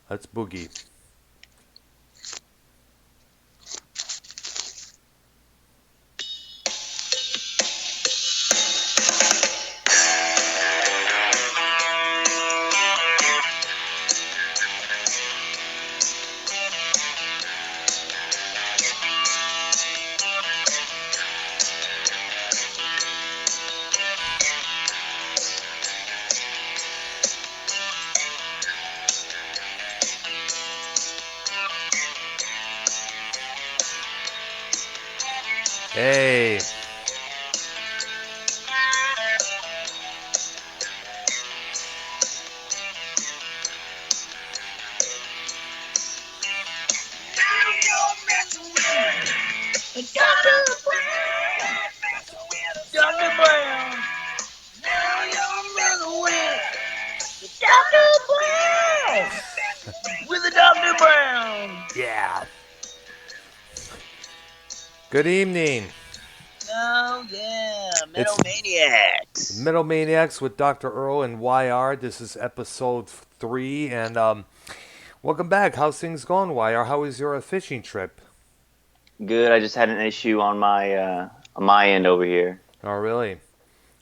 Let's boogie. Hey. Dr. Brown. Now you're messing with Dr. Brown. With the Dr. Brown. Yeah. Good evening. Oh yeah, Metal It's Maniacs. Metal Maniacs with Dr. Earl and YR. This is episode 3, and welcome back. How's things going, YR? How was your fishing trip? Good. I just had an issue on my end over here. Oh, really?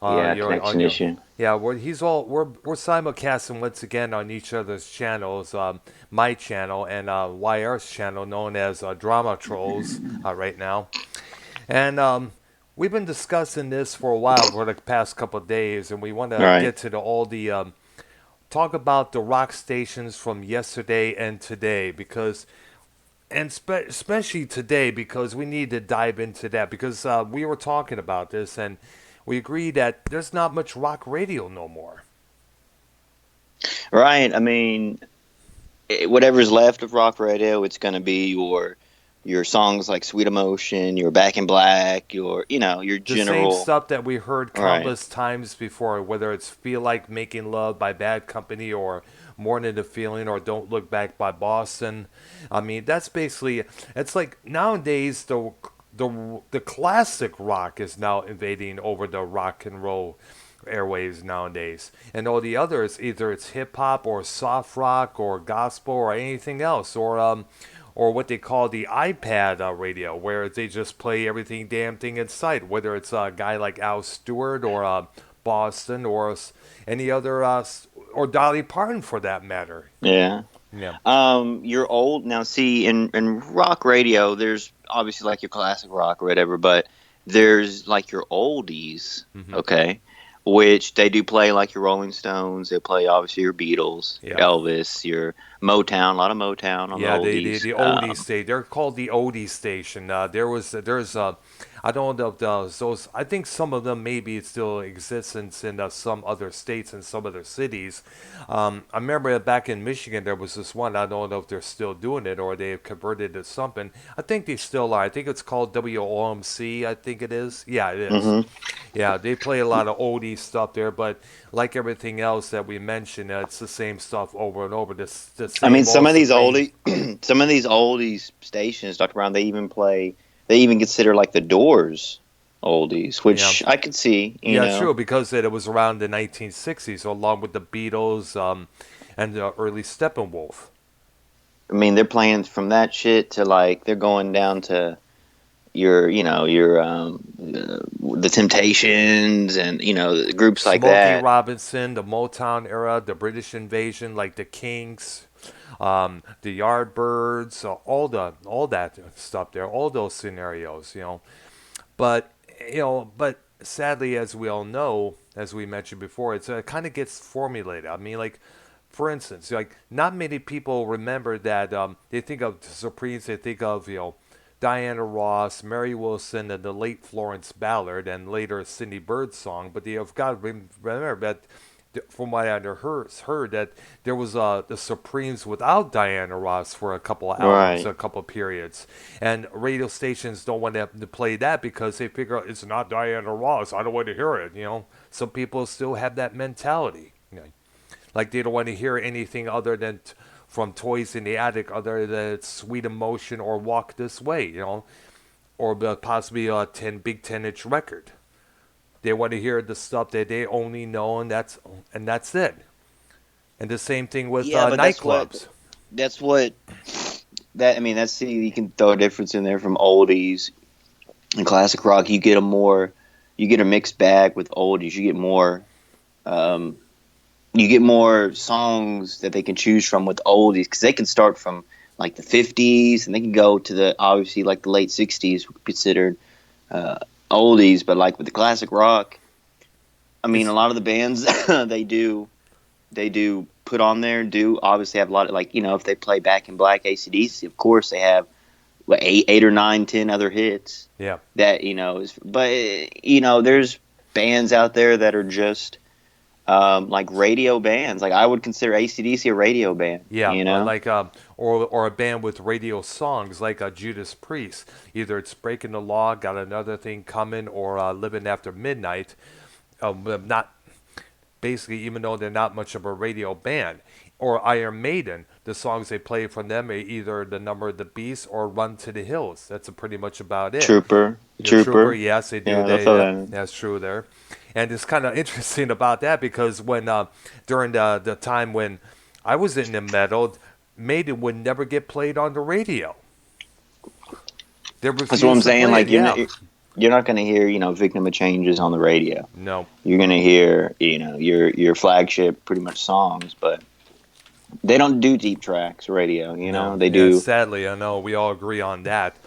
Yeah, You're on connection your issue. yeah. We're simulcasting once again on each other's channels. My channel and YR's channel, known as Drama Trolls, right now. And we've been discussing this for a while, for the past couple of days, and we want All to right. get to all the talk about the rock stations from yesterday and today, because especially today, because we need to dive into that, because we were talking about this and we agreed that there's not much rock radio no more. Right. I mean, whatever's left of rock radio, it's going to be your songs like Sweet Emotion, your Back in Black, your The same general. stuff that we heard Right. countless times before, whether it's Feel Like Making Love by Bad Company or More Than the Feeling or Don't Look Back by Boston. I mean, that's basically, it's like nowadays the classic rock is now invading over the rock and roll airwaves nowadays. And all the others, either it's hip hop or soft rock or gospel or anything else, or what they call the iPad radio, where they just play everything damn thing in sight, whether it's a guy like Al Stewart or Boston or any other, or Dolly Parton for that matter. Yeah. Yeah. You're old now. See, in rock radio, there's obviously like your classic rock or whatever, but there's like your oldies, Hmm. okay, which they do play like your Rolling Stones. They play obviously your Beatles, your Yeah. Elvis, your Motown, a lot of Motown on the Yeah, the oldies. the oldie station. They're called the oldie station. There's I don't know if those. I think some of them maybe still existence in some other states and some other cities. I remember back in Michigan there was this one. I don't know if they're still doing it or they've converted it to something. I think they still are. I think it's called WOMC. I think it is. Yeah, it is. Hmm. Yeah, they play a lot of oldie stuff there, but like everything else that we mentioned, it's the same stuff over and over. The I mean, same old Supreme. some of these oldies stations, Dr. Brown, they even consider like the Doors oldies, Yeah. which I could see. Yeah, true, because it was around the 1960s, along with the Beatles and the early Steppenwolf. I mean, they're playing from that shit to like they're going down to the Temptations and groups like Smokey that. Robinson, the Motown era, the British invasion, like the Kinks, the Yardbirds, all that stuff there, all those scenarios. But but sadly, as we all know, as we mentioned before, it kind of gets formulated. I mean, like for instance, like not many people remember that they think of the Supremes, they think of Diana Ross, Mary Wilson, and the late Florence Ballard, and later Cindy Birdsong. But they have got to remember that. From what I heard, that there was the Supremes without Diana Ross for a couple of albums, Right. a couple of periods, and radio stations don't want to play that because they figure it's not Diana Ross. I don't want to hear it. Some people still have that mentality. Like they don't want to hear anything other than from Toys in the Attic, other than Sweet Emotion or Walk This Way. Or possibly a 10 inch record. They want to hear the stuff that they only know, and that's it. And the same thing with Yeah, but that's what nightclubs. that's what that I mean. That's you can throw a difference in there from oldies and classic rock. You get a mixed bag with oldies. Um, you get more songs that they can choose from with oldies because they can start from like the 50s and they can go to the obviously like the late 60s considered uh, oldies, but like with the classic rock, I mean, a It's lot of the bands they do put on there do obviously have a lot of like if they play Back in Black AC/DC, of course they have what eight or nine, 10 other hits yeah. that is. But there's bands out there that are just like radio bands. Like I would consider AC/DC a radio band. Yeah, or a band with radio songs like Judas Priest. Either it's Breaking the Law, Got Another Thing Coming, or Living After Midnight. Not basically, even though they're not much of a radio band. Or Iron Maiden, the songs they play from them are either The Number of the Beast or Run to the Hills. That's pretty much about it. The Trooper, Trooper. yes, they do. Yeah, they'll They throw that in. that's true there, and it's kind of interesting about that because when during the time when I was in the metal, Maiden would never get played on the radio. They That's what I'm refused to saying. play it. Like Yeah, you're not going to hear Victim of Changes on the radio. no, You're going to hear your flagship pretty much songs, but they don't do deep tracks radio. no. They Yeah, do. sadly, I know we all agree on that,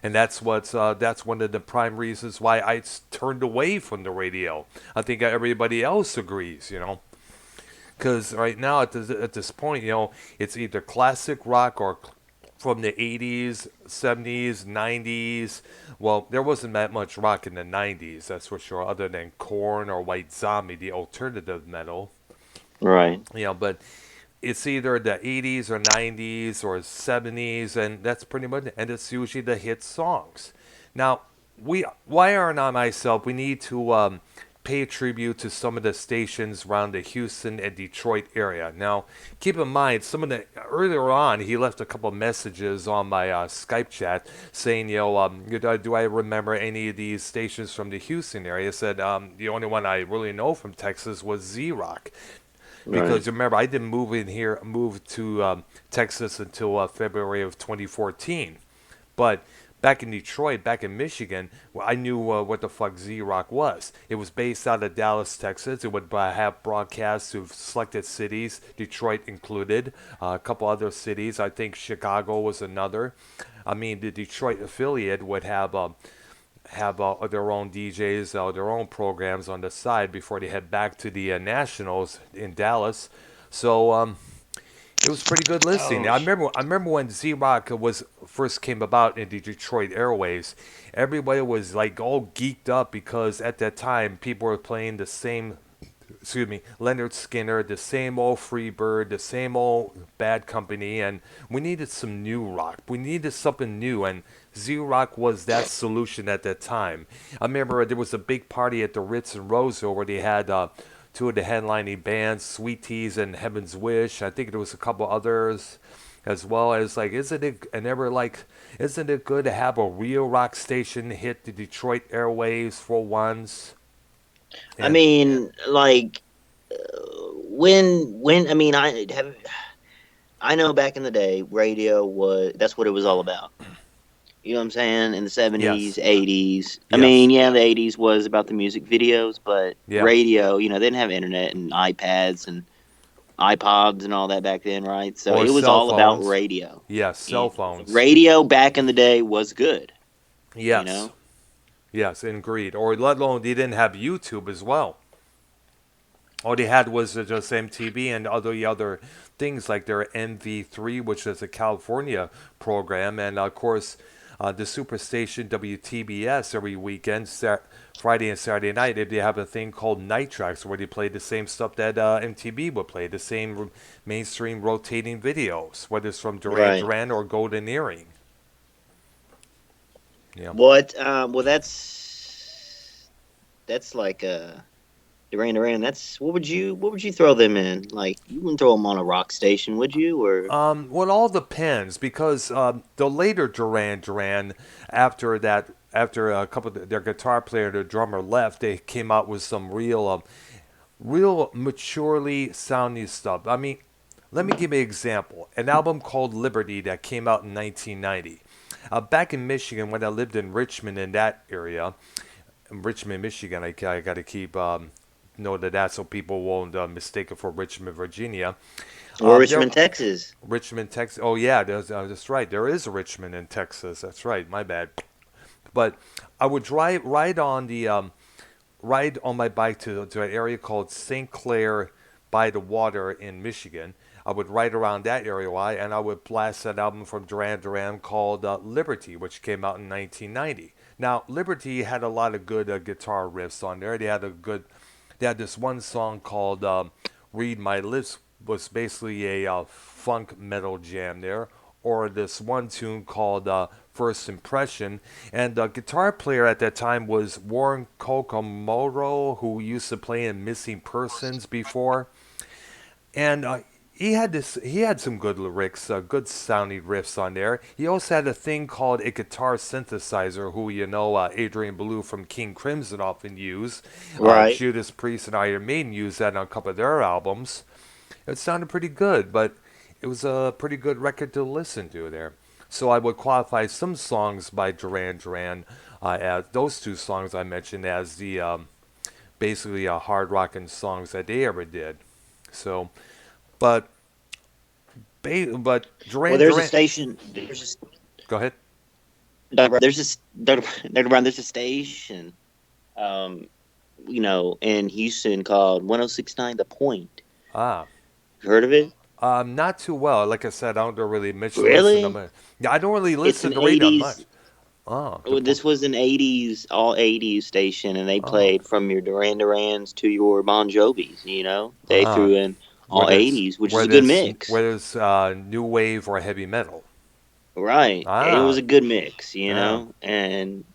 and that's one of the prime reasons why turned away from the radio. I think everybody else agrees. Because right now at this point, it's either classic rock or from the 80s, 70s, 90s. Well, there wasn't that much rock in the 90s, that's for sure, other than Korn or White Zombie, the alternative metal. Right. But it's either the 80s or 90s or 70s, and that's pretty much it. And it's usually the hit songs. Now, why aren't I myself? We need to pay tribute to some of the stations around the Houston and Detroit area. Now, keep in mind, some of the earlier on, he left a couple messages on my Skype chat saying, do I remember any of these stations from the Houston area? I said the only one I really know from Texas was Z Rock Right. because remember I didn't move to Texas until February of 2014. But back in Detroit, back in Michigan, well, I knew what the fuck Z Rock was. It was based out of Dallas, Texas. It would have broadcasts to selected cities, Detroit included, a couple other cities. I think Chicago was another. I mean, the Detroit affiliate would have their own DJs, their own programs on the side before they head back to the Nationals in Dallas. So it was pretty good listening. Oh, I remember when Z Rock was first came about in the Detroit airways. Everybody was like all geeked up because at that time people were playing the same. Excuse me, Leonard Skinner, the same old Freebird, the same old Bad Company, and we needed some new rock. We needed something new, and Z Rock was that solution at that time. I remember there was a big party at the Ritz in Roseville where they had two of the headlining bands, Sweet Teas and Heaven's Wish. I think there was a couple others as well as like, isn't it good to have a real rock station hit the Detroit airwaves for once? I And mean, like when I mean I know back in the day, radio was that's what it was all about. You know what I'm saying? In the 70s, yes, 80s. I mean, yes, yeah, the 80s was about the music videos, but yeah. radio, they didn't have internet and iPads and iPods and all that back then, right? So Or it was cell all about phones. radio. Yes, cell phones. Radio back in the day was good, you Yes, know? yes, agreed. Or let alone they didn't have YouTube as well. All they had was just MTV and other things like their MV3, which is a California program, and of course the Superstation WTBS every weekend, Friday and Saturday night. They have a thing called Night Tracks where they play the same stuff that MTV would play, the same mainstream rotating videos, whether it's from Duran Right. Duran or Golden Earring. Yeah. What? Well, that's like Duran Duran. That's what would you throw them in? Like you wouldn't throw them on a rock station, would you? Or Well, it all depends because the later Duran Duran, after a couple of their guitar player, and their drummer left, they came out with some real maturely sounding stuff. I mean, Let me give you an example. An album called Liberty that came out in 1990. Back in Michigan, when I lived in Richmond, in that area, in Richmond, Michigan, I got to keep note of that so people won't mistake it for Richmond, Virginia. Or There, Richmond, Texas. Richmond, Texas. Oh yeah, that's right. There is a Richmond in Texas. That's right. My bad. But I would drive ride on my bike to an area called St. Clair by the water in Michigan. I would ride around that area, and I would blast that album from Duran Duran called Liberty, which came out in 1990. Now, Liberty had a lot of good guitar riffs on there. They had this one song called "Read My Lips," was basically a funk metal jam there, or this one tune called First Impression. And the guitar player at that time was Warren Kokomoto, who used to play in Missing Persons before. And he had some good lyrics, good sounding riffs on there. He also had a thing called a guitar synthesizer, who Adrian Belew from King Crimson often use. Right. Judas Priest and Iron Maiden used that on a couple of their albums. It sounded pretty good, but it was a pretty good record to listen to there. So I would qualify some songs by Duran Duran, as those two songs I mentioned, as the basically hard rocking songs that they ever did. So, but but Well, Duran there's a Duran, station. go ahead. There's a Dr. Brown, there's a station, um, in Houston called 106.9 The Point. Ah, Heard of it? not too well. Like I said, I don't really much listen to Really? much. Yeah, I don't really It's listen an to radio 80s. much. Oh, Well, this was an 80s, all 80s station, and they oh, played from your Duran Durans to your Bon Jovis. They ah. threw in all 80s, which is a Whether good mix. whether it's new wave or heavy metal. Right. It was Ah, a good mix, yeah. and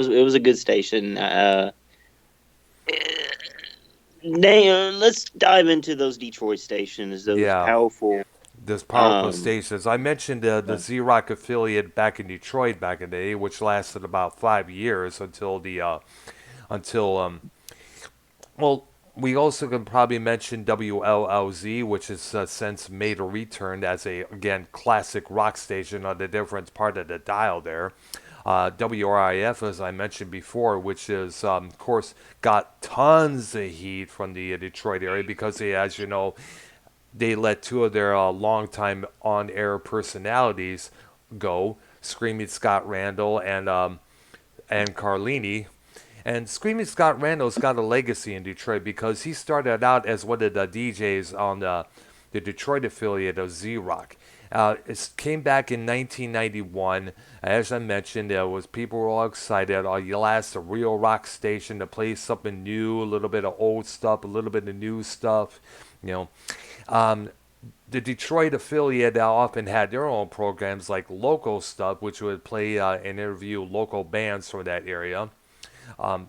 it was a good station. Let's dive into those Detroit stations, those Yeah, powerful. there's powerful Um, stations. I mentioned the uh, Z Rock affiliate back in Detroit back in the day, which lasted about 5 years until the until well, we also can probably mention WLLZ, which has since made a return as a again classic rock station on the different part of the dial there. WRIF, as I mentioned before, which is of course got tons of heat from the Detroit area because they, as you know, they let two of their longtime on-air personalities go, Screaming Scott Randall and Carlini. And Screaming Scott Randall's got a legacy in Detroit because he started out as one of the DJs on the Detroit affiliate of Z Rock. It came back in 1991. As I mentioned, there was people were all excited. You last a real rock station to play something new, a little bit of old stuff, a little bit of new stuff. You know, um, the Detroit affiliate often had their own programs like local stuff, which would play and interview local bands from that area.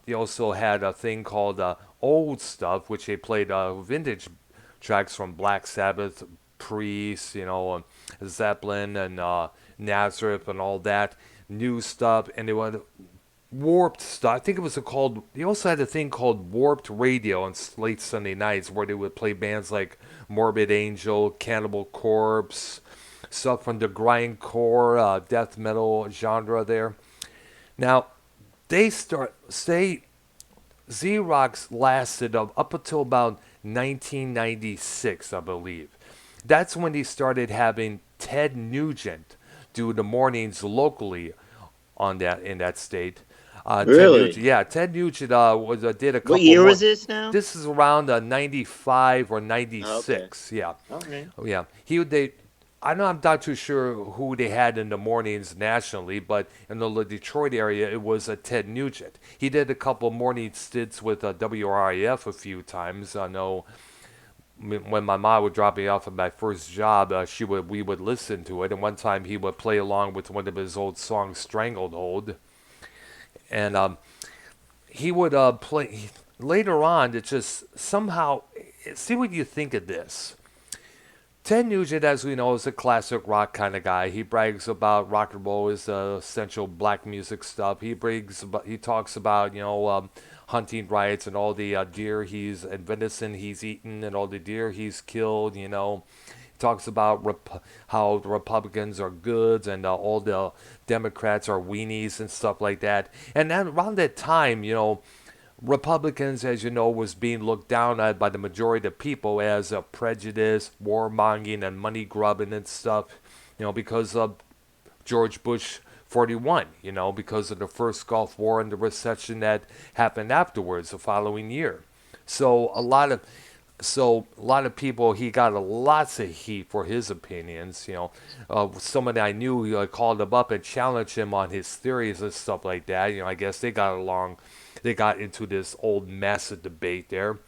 They also had a thing called old stuff, which they played vintage tracks from Black Sabbath, Priest, Zeppelin, and Nazareth, and all that new stuff. And they would warped stuff. I think it was called. They also had a thing called Warped Radio on late Sunday nights, where they would play bands like Morbid Angel, Cannibal Corpse, stuff from the grindcore, death metal genre. There. Now, they start say Xerox lasted up until about 1996, I believe. That's when they started having Ted Nugent do the mornings locally on that in that state. Ted really? Nugent, yeah, Ted Nugent was did a What couple year was more. this now? This is around 95 or Oh, okay. 96. Yeah, Okay. oh, yeah. He they. I know I'm not too sure who they had in the mornings nationally, but in the Detroit area, it was Ted Nugent. He did a couple morning stints with WRIF a few times. I know when my mom would drop me off at my first job, we would listen to it, and one time he would play along with one of his old songs, "Stranglehold," and he would play. Later on, it just somehow see what you think of this. Ted Nugent, as we know, is a classic rock kind of guy. He brags about rock and roll is essential black music stuff. He talks about hunting rights and all the deer he's and venison he's eaten and all the deer he's killed. talks about how the Republicans are goods and all the Democrats are weenies and stuff like that. And then around that time, Republicans, as you know, was being looked down at by the majority of people as a prejudice, warmongering, and money grubbing and stuff. Because of George Bush 41. Because of the first Gulf War and the recession that happened afterwards the following year. So a lot of people, he got lots of heat for his opinions. Someone I knew called him up and challenged him on his theories and stuff like that. I guess they got along. They got into this old massive debate there.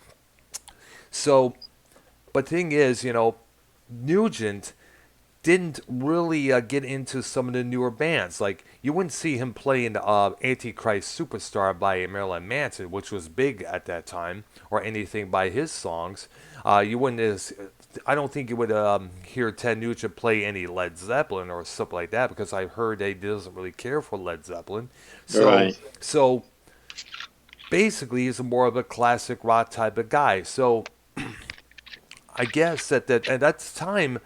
So, but thing is, Nugent didn't really get into some of the newer bands. Like, you wouldn't see him playing Antichrist Superstar by Marilyn Manson, which was big at that time, or anything by his songs. You wouldn't. I don't think you would hear Ted Nugent play any Led Zeppelin or stuff like that, because I heard he doesn't really care for Led Zeppelin. So, Right. so basically, he's more of a classic rock type of guy. So I guess at that time,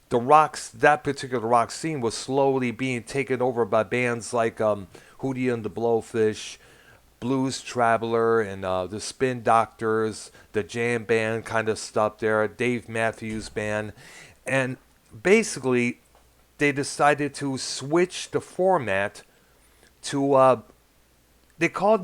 that particular rock scene was slowly being taken over by bands like Hootie and the Blowfish, Blues Traveler, and the Spin Doctors, the jam band kind of stuff there, Dave Matthews Band, and basically they decided to switch the format to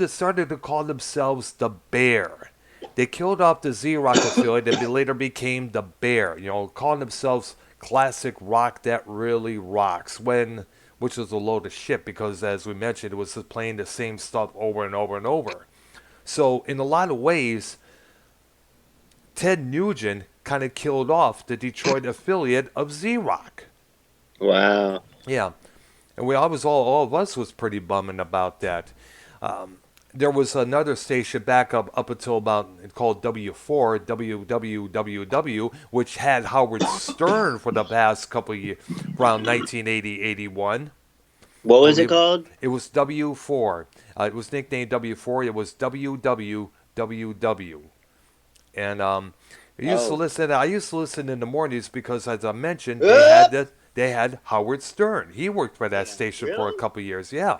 started to call themselves the Bear. They killed off the Z Rock affiliate and later became the Bear. Calling themselves classic rock that really rocks. Which was a load of shit, because, as we mentioned, it was just playing the same stuff over and over and over. So in a lot of ways, Ted Nugent kind of killed off the Detroit affiliate of Z Rock. Wow. Yeah, and I was all of us was pretty bumming about that. Um, there was another station back up until about called W4 WWWW, which had Howard Stern for the past couple of years, around 1980 81. What was it Believe called? it was W4. It was nicknamed W4. It was WWWW, and Oh. I used to listen in the mornings because, as I mentioned, Up. they had Howard Stern. He worked for that Damn. station for a Really? couple of years. Yeah,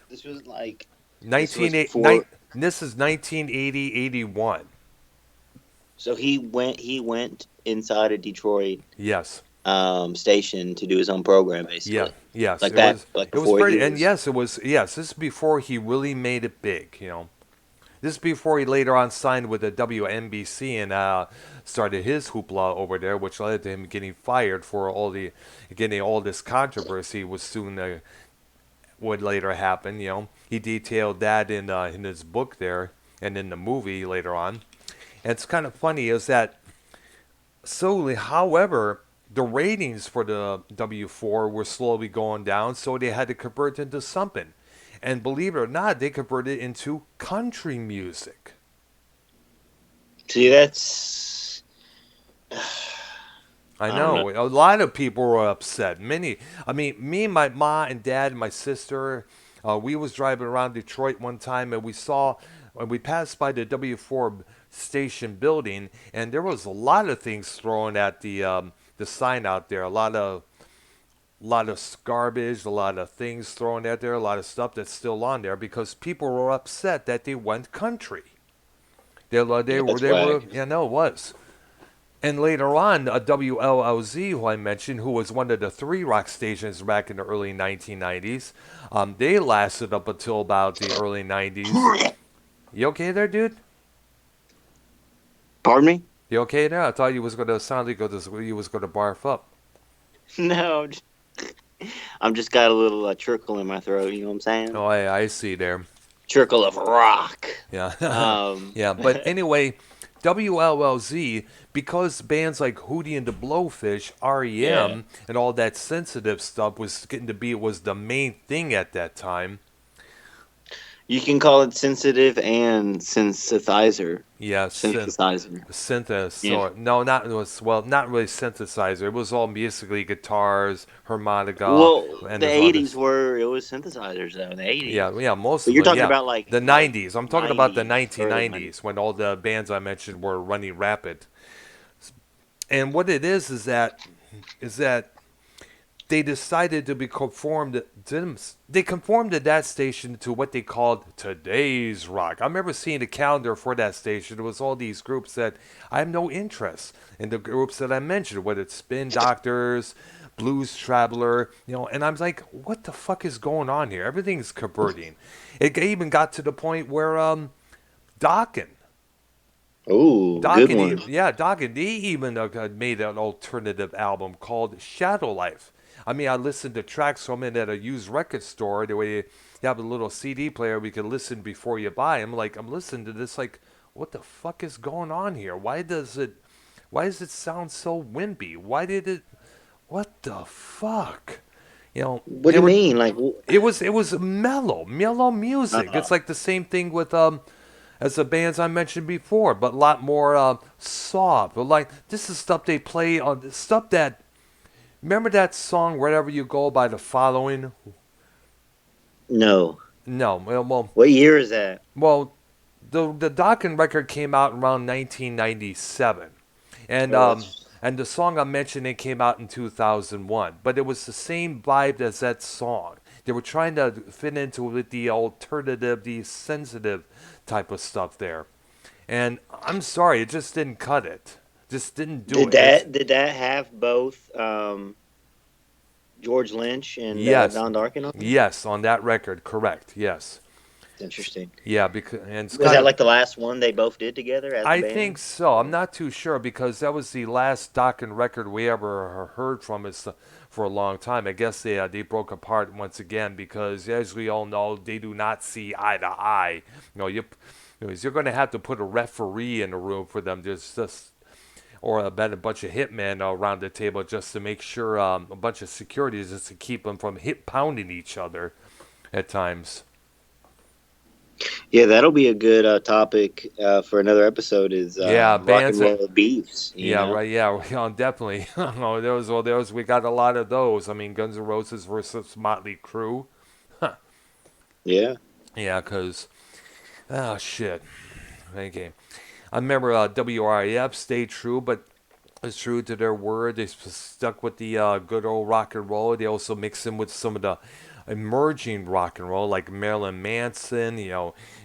This was like. This was 19, before. this is 1980 81. So he went inside a Detroit Yes. station to do his own program, Yeah. basically. Yes. Like that. Like It was before he pretty. And was. yes, it was. Yes, this is before he really made it big. This is before he later on signed with the WNBC and started his hoopla over there, which led to him getting fired for getting all this controversy was soon would later happen. He detailed that in his book there and in the movie later on. And it's kind of funny is that slowly, however, the ratings for the W4 were slowly going down, so they had to convert into something. And believe it or not, they converted into country music. See, that's. I I don't know. know. A lot of people were upset. I mean, me, my mom and dad, and my sister, we was driving around Detroit one time, and we passed by the W4 station building, and there was a lot of things thrown at the sign out there. A lot of garbage, a lot of things thrown out there, a lot of stuff that's still on there because people were upset that they went country. Yeah, that's They were, whack. yeah, no, it was. And later on, a WLLZ, who I mentioned, who was one of the three rock stations back in the early 1990s, they lasted up until about the early 90s. You okay there, dude? Pardon me? You okay there? I thought you was going to sound like you was going to barf up. No, I'm just got a little trickle in my throat. You know what I'm saying? Oh, I see there. Trickle of rock. Yeah. Yeah. But anyway, WLLZ, because bands like Hootie and the Blowfish, Yeah. REM, and all that sensitive stuff was getting to be was the main thing at that time. You can call it sensitive and synthesizer. Yeah, Synthesizer. Yeah. synthesizer. No, not it was well, not really synthesizer. It was all basically guitars, harmonica, Well, and the there's all '80s this. were it was synthesizers though. In the '80s, Yeah, most but of you're it. talking Yeah, about the like '90s. I'm talking about the '90s, early '90s. 1990s when all the bands I mentioned were running rapid. And what it is that they decided to be conformed to they conformed to that station to what they called today's rock. I remember seeing the calendar for that station. It was all these groups that I have no interest in, the groups that I mentioned, whether it's Spin Doctors, Blues Traveler, and I'm like, what the fuck is going on here? Everything's converting. It even got to the point where Dokken Oh, good one. Dokken, they even made an alternative album called Shadow Life. I mean, I listened to tracks from it at a used record store. The way you have a little CD player, we can listen before you buy. I'm listening to this, like, what the fuck is going on here? Why does it sound so wimpy? What the fuck? What do They you were, mean? Like, it was mellow music. uh, It's like the same thing with as the bands I mentioned before, but a lot more soft. But like this is stuff they play on stuff that. Remember that song "Wherever You Go" by the Following? no. No, What year is that? well, the Dokken record came out around 1997, and Oh, um, that's and the song I'm mentioning came out in 2001. But it was the same vibe as that song. They were trying to fit into it with the alternative, the sensitive type of stuff there. And I'm sorry, it just didn't cut it. Just didn't do did it. It's that have both George Lynch and yes, Don Darkin on it? yes, on that record, correct. Yes, Interesting. yeah, because and it's Was kind that of. like the last one they both did together as the I think band? so. I'm not too sure because that was the last Dokken record we ever heard from us for a long time. I guess they broke apart once again because, as we all know, they do not see eye to eye. You're going to have to put a referee in the room for them just or a bunch of hitmen around the table just to make sure a bunch of security just to keep them from hit pounding each other at times. Yeah, that'll be a good topic for another episode. Is Yeah, rock and bands that. roll beefs? You Yeah, know? right. Yeah, definitely. Oh, there was. We got a lot of those. I mean, Guns N' Roses versus Motley Crue. Huh. Yeah. Yeah, cause oh shit. Okay, I remember WRIF stayed true, but is true to their word. They stuck with the good old rock and roll. They also mixed in with some of the emerging rock and roll, like Marilyn Manson.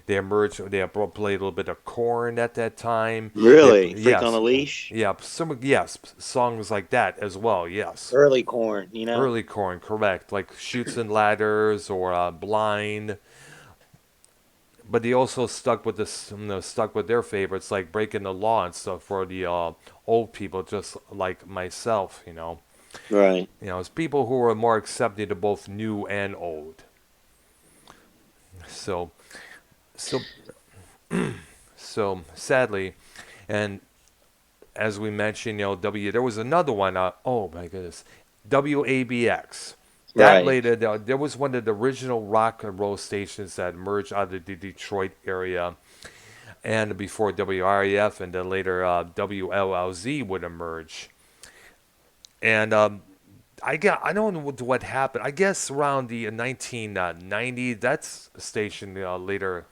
They emerged. They played a little bit of Korn at that time. Really, Freak on a Yes, Leash, yeah, yes, songs like that as well. Yes, early Corn. You know? early Korn, correct, like Shoots and Ladders or Blind. But they also stuck with their favorites like Breaking the Law and stuff for the old people, just like myself. Right. It's people who are more accepting to both new and old. So, so, so sadly, and as we mentioned, there was another one. Oh my goodness, WABX. That Right. later, there was one of the original rock and roll stations that emerged out of the Detroit area, and before WREF, and then later WLLZ would emerge. And I don't know what happened. I guess around the 1990, that station later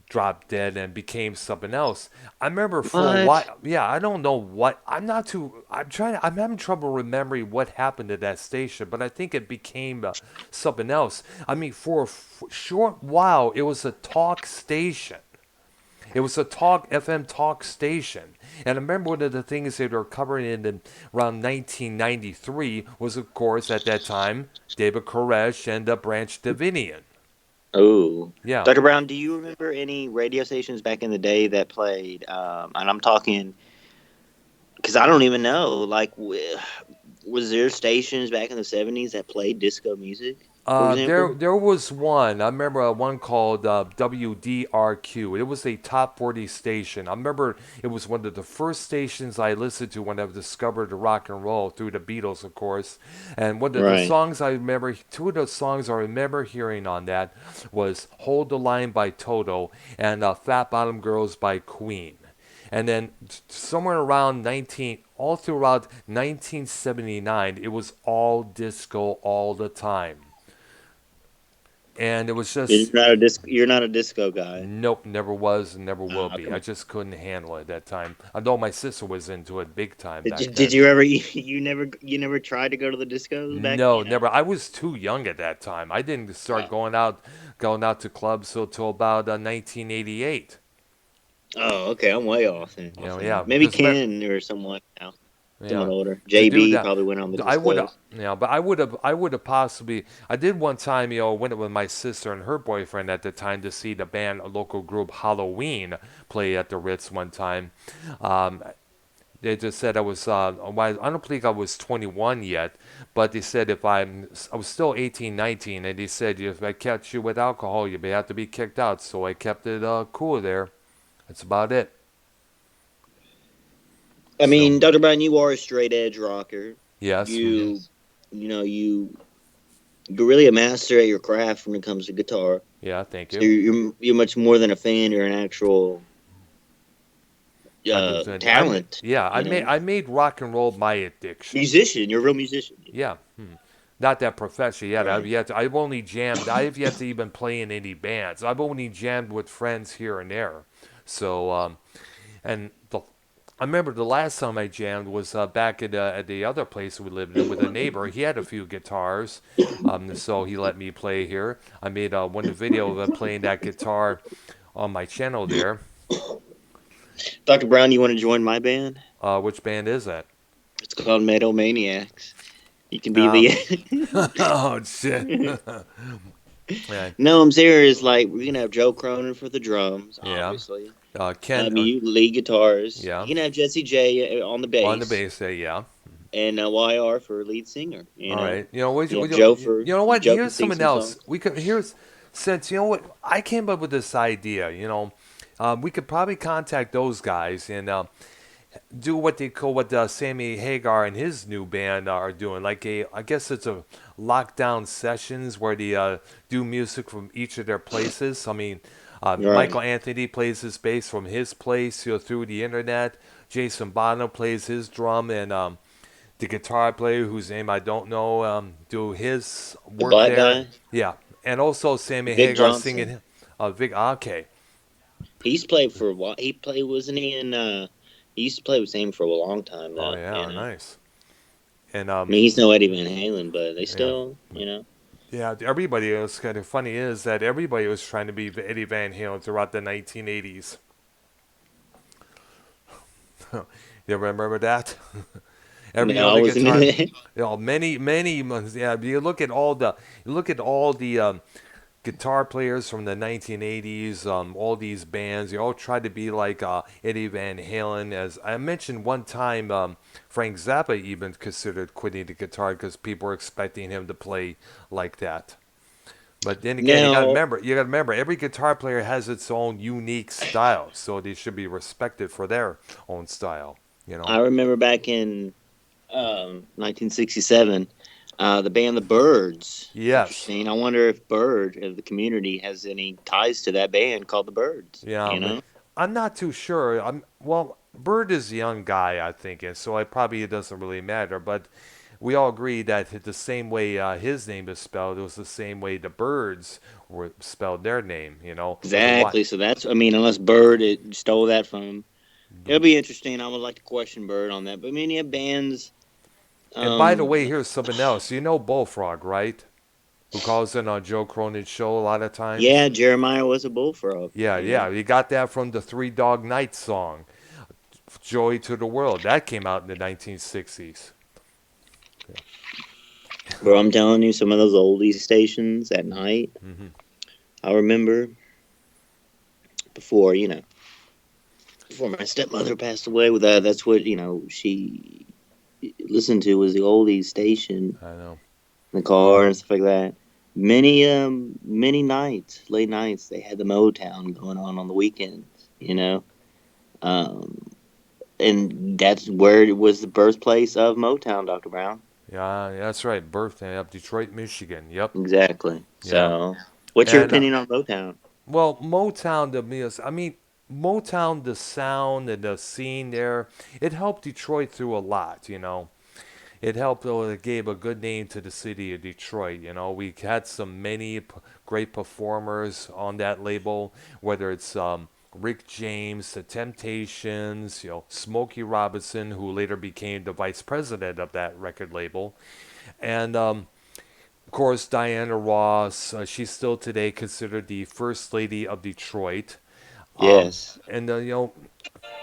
dropped dead and became something else. I remember for a What? while. Yeah, I don't know what. I'm not too. I'm trying. I'm having trouble remembering what happened to that station, but I think it became something else. I mean, for a short while, it was a talk station. It was a talk FM talk station, and I remember one of the things they were covering in around 1993 was, of course, at that time, David Koresh and Branch Davidian. Oh, Yeah. Dr. Brown, do you remember any radio stations back in the day that played? And I'm talking because I don't even know. Like, was there stations back in the '70s that played disco music, for There example? there was one. I remember one called WDRQ. It was a top 40 station. I remember it was one of the first stations I listened to when I discovered rock and roll through the Beatles, of course. And one of the Right. songs I remember, two of the songs I remember hearing on that was "Hold the Line" by Toto and "Fat Bottom Girls" by Queen. And then somewhere around all throughout 1979, it was all disco all the time. and it was You're just not a disc. You're not a disco guy. nope, never was and never will be. I Okay. just couldn't handle it at that time. I know my sister was into it big time Did you, back did then. you ever you never tried to go to the discos back No, never. I was too young at that time. I didn't start Oh. going out to clubs till about 1988. Oh, okay. I'm way off then. Yeah, Maybe because Ken or someone someone yeah, older. to do JB that, probably went on the I would, discos. but I would have possibly. I did one time, went with my sister and her boyfriend at the time to see the band, a local group, Halloween, play at the Ritz one time. Um, they just said I don't think I was 21 yet, but they said I was still 18, 19, and they said if I catch you with alcohol, you may have to be kicked out. So I kept it cool there. That's about it. I So mean, Dr. Brown, you are a straight edge rocker. yes, You know, you're really a master at your craft when it comes to guitar. yeah, thank So you. you're much more than a fan. You're an actual I was, talent. yeah, You know, I made rock and roll my addiction. musician. You're a real musician. Yeah, not that professional yet. Right. I've only jammed. I've yet to even play in any bands. I've only jammed with friends here and there. So and I remember the last time I jammed was back at the other place we lived in with a neighbor. He had a few guitars, so he let me play here. I made one video of him playing that guitar on my channel there. Dr. Brown, you want to join my band? Which band is that? It's called Metal Maniacs. You can be Um, the. oh shit. Yeah, No, I'm serious. Like we're gonna have Joe Cronin for the drums, yeah. obviously. Ken, You lead guitars. yeah, You can have Jesse J on the on the bass, bass there, yeah. and YR for lead singer. All right. You have Joe for Joe can Here's sing something some else. songs. We could here's since I came up with this idea. We could probably contact those guys and do what they call what Sammy Hagar and his new band are doing. I guess it's a lockdown sessions where they do music from each of their places. I mean, Right. Michael Anthony plays his bass from his place, through the internet. Jason Bono plays his drum, and the guitar player whose name I don't know do his The work black there. guy, Yeah, and also Sammy Vic Hagar Johnson. singing. Vic, okay, He's played for a while. He played, wasn't he in? He used to play with Sam for a long time, oh though. yeah, nice. And I mean, he's no Eddie Van Halen, but they yeah, still. yeah. Everybody was kind of funny is that everybody was trying to be Eddie Van Halen throughout the 1980s. You remember that? Every No, I other wasn't in guitar, it. many months. Yeah, you look at all the guitar players from the 1980s, all these bands, they all tried to be like Eddie Van Halen. As I mentioned one time, Frank Zappa even considered quitting the guitar because people were expecting him to play like that. But then again, Now, you got to remember, every guitar player has its own unique style, so they should be respected for their own style. You know. I remember back in 1967, the band The Birds. Yes. Interesting. I wonder if Bird of the community has any ties to that band called The Birds. Yeah. You know, I'm not too sure. Well, Bird is a young guy, I think, and so it doesn't really matter. But we all agree that the same way his name is spelled, it was the same way the Birds were spelled their name. With a Y. exactly. So that's, I mean, unless Bird stole that from him, it'll be interesting. I would like to question Bird on that. But I mean, you have bands. And by the Um, way, here's something else. You know Bullfrog, right? Who calls in on Joe Cronin's show a lot of times. yeah, Jeremiah was a bullfrog. Yeah, yeah. You got that from the Three Dog Night song, "Joy to the World." That came out in the 1960s. Bro, I'm telling you, some of those oldies stations at night. Hmm. I remember before, before my stepmother passed away. With that's what she listened to was the oldies station I know. in the car and stuff like that. Many nights, late nights, they had the Motown going on the weekends. Um, and that's where it was the birthplace of Motown, Dr. Brown. Yeah, that's right. Birthday up Detroit, Michigan. Yep. Exactly. Yeah. So, what's your And opinion on Motown? well, Motown to me is, I mean, Motown, the sound and the scene there, it helped Detroit through a lot. it helped. It gave a good name to the city of Detroit. You know, we had some many great performers on that label, whether it's Rick James, The Temptations, you know, Smokey Robinson, who later became the vice president of that record label, and of course Diana Ross. She's still today considered the first lady of Detroit. Yes. And you know,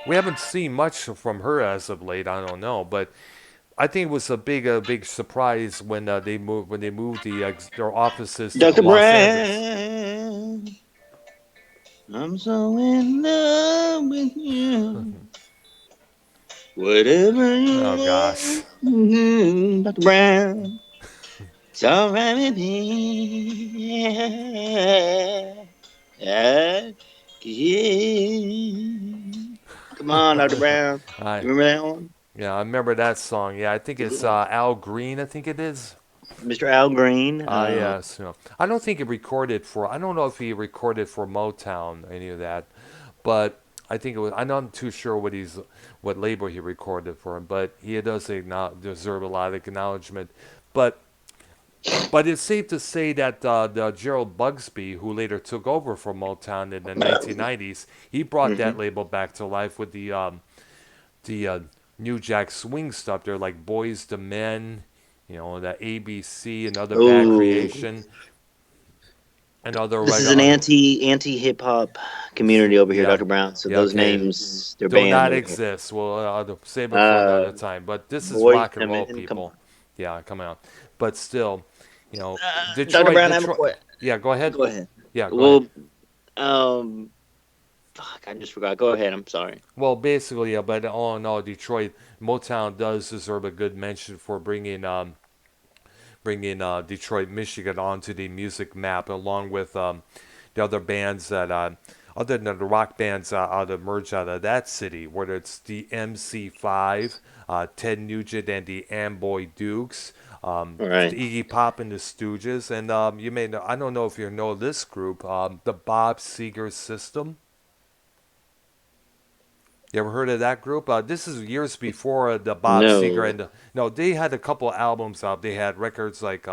we haven't seen much from her as of late. I don't know, but I think it was a big surprise when they moved their offices to Dr. Los Angeles. Brown, I'm so in love with you. Whatever Oh gosh. you want, Dr. Brown, it's alright with me. Yeah. Yeah. Come on, Dr. Brown. I You remember that one? Yeah, I remember that song. Yeah, I think it's Yeah. Al Green. I think it is. Mr. Al Green. Yes. You know, I don't think he recorded for. I don't know if he recorded for Motown any of that, but I think it was. I'm not too sure what label he recorded for him, but he does deserve a lot of acknowledgement. But But it's safe to say that the Gerald Bugsby, who later took over for Motown in the 1990s, he brought hmm that label back to life with the New Jack Swing stuff. They're like Boys to Men, you know, the ABC, another bad Oh, creation, and other this right. is an anti hip hop community over here, Yeah, Dr. Brown. So yeah, those okay. names, they're Do banned not over here. exist. We'll save it for Uh, another time. But this is Boys rock and to roll, Men, come people. on. Yeah, come on. But still, you know, Dr. Detroit, Brown, I have a Detroit. question. Yeah, go ahead. Go ahead. Yeah, go ahead. Well, um, fuck, I just forgot. Go ahead. I'm sorry. Well, basically, yeah, but all in all, Detroit Motown does deserve a good mention for bringing Detroit, Michigan onto the music map, along with the other bands that other than the rock bands out of merged out of that city, whether it's the MC5, Ted Nugent and the Amboy Dukes, All right. Iggy Pop and the Stooges, and you may know, I don't know if you know this group, the Bob Seger System. You ever heard of that group? This is years before the Bob Seger No. and no, they had a couple albums out. They had records like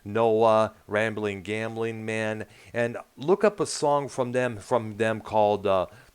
Noah, Rambling Gambling Man, and look up a song from them called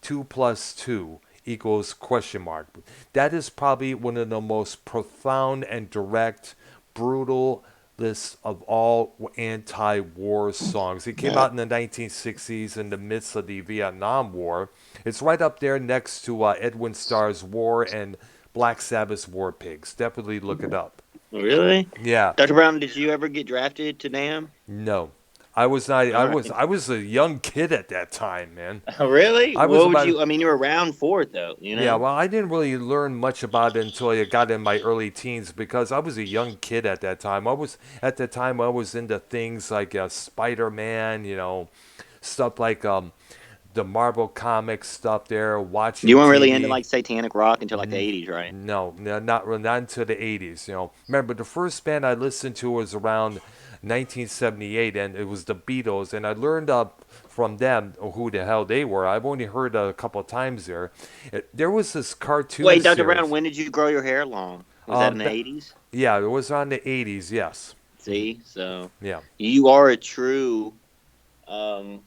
Two Plus Two Equals question mark. That is probably one of the most profound and direct, brutal list of all anti-war songs. It came Yeah. out in the 1960s in the midst of the Vietnam War. It's right up there next to Edwin Starr's War and Black Sabbath's War Pigs. Definitely look it up. Really? Yeah. Dr. Brown, did you ever get drafted to NAM? No. I was not All I was right. I was a young kid at that time, man. Really? I was What would about you? I mean, you were around for it though. You Yeah, know. well, I didn't really learn much about it until I got in my early teens because I was a young kid at that time. I was into things like Spider-Man, you know, stuff like the Marvel Comics stuff there, You watching weren't really into TV. like satanic rock until like the N- '80s, right? No, no, not until the 80s. You know, remember the first band I listened to was around 1978, and it was the Beatles, and I learned from them who the hell they were. I've only heard a couple of times there. There was this cartoon Wait, Dr. Brown, series. when did you grow your hair long? Was that in Um, the that, '80s? yeah, it was on the 80s. Yes. See, so Yeah. you are a true um,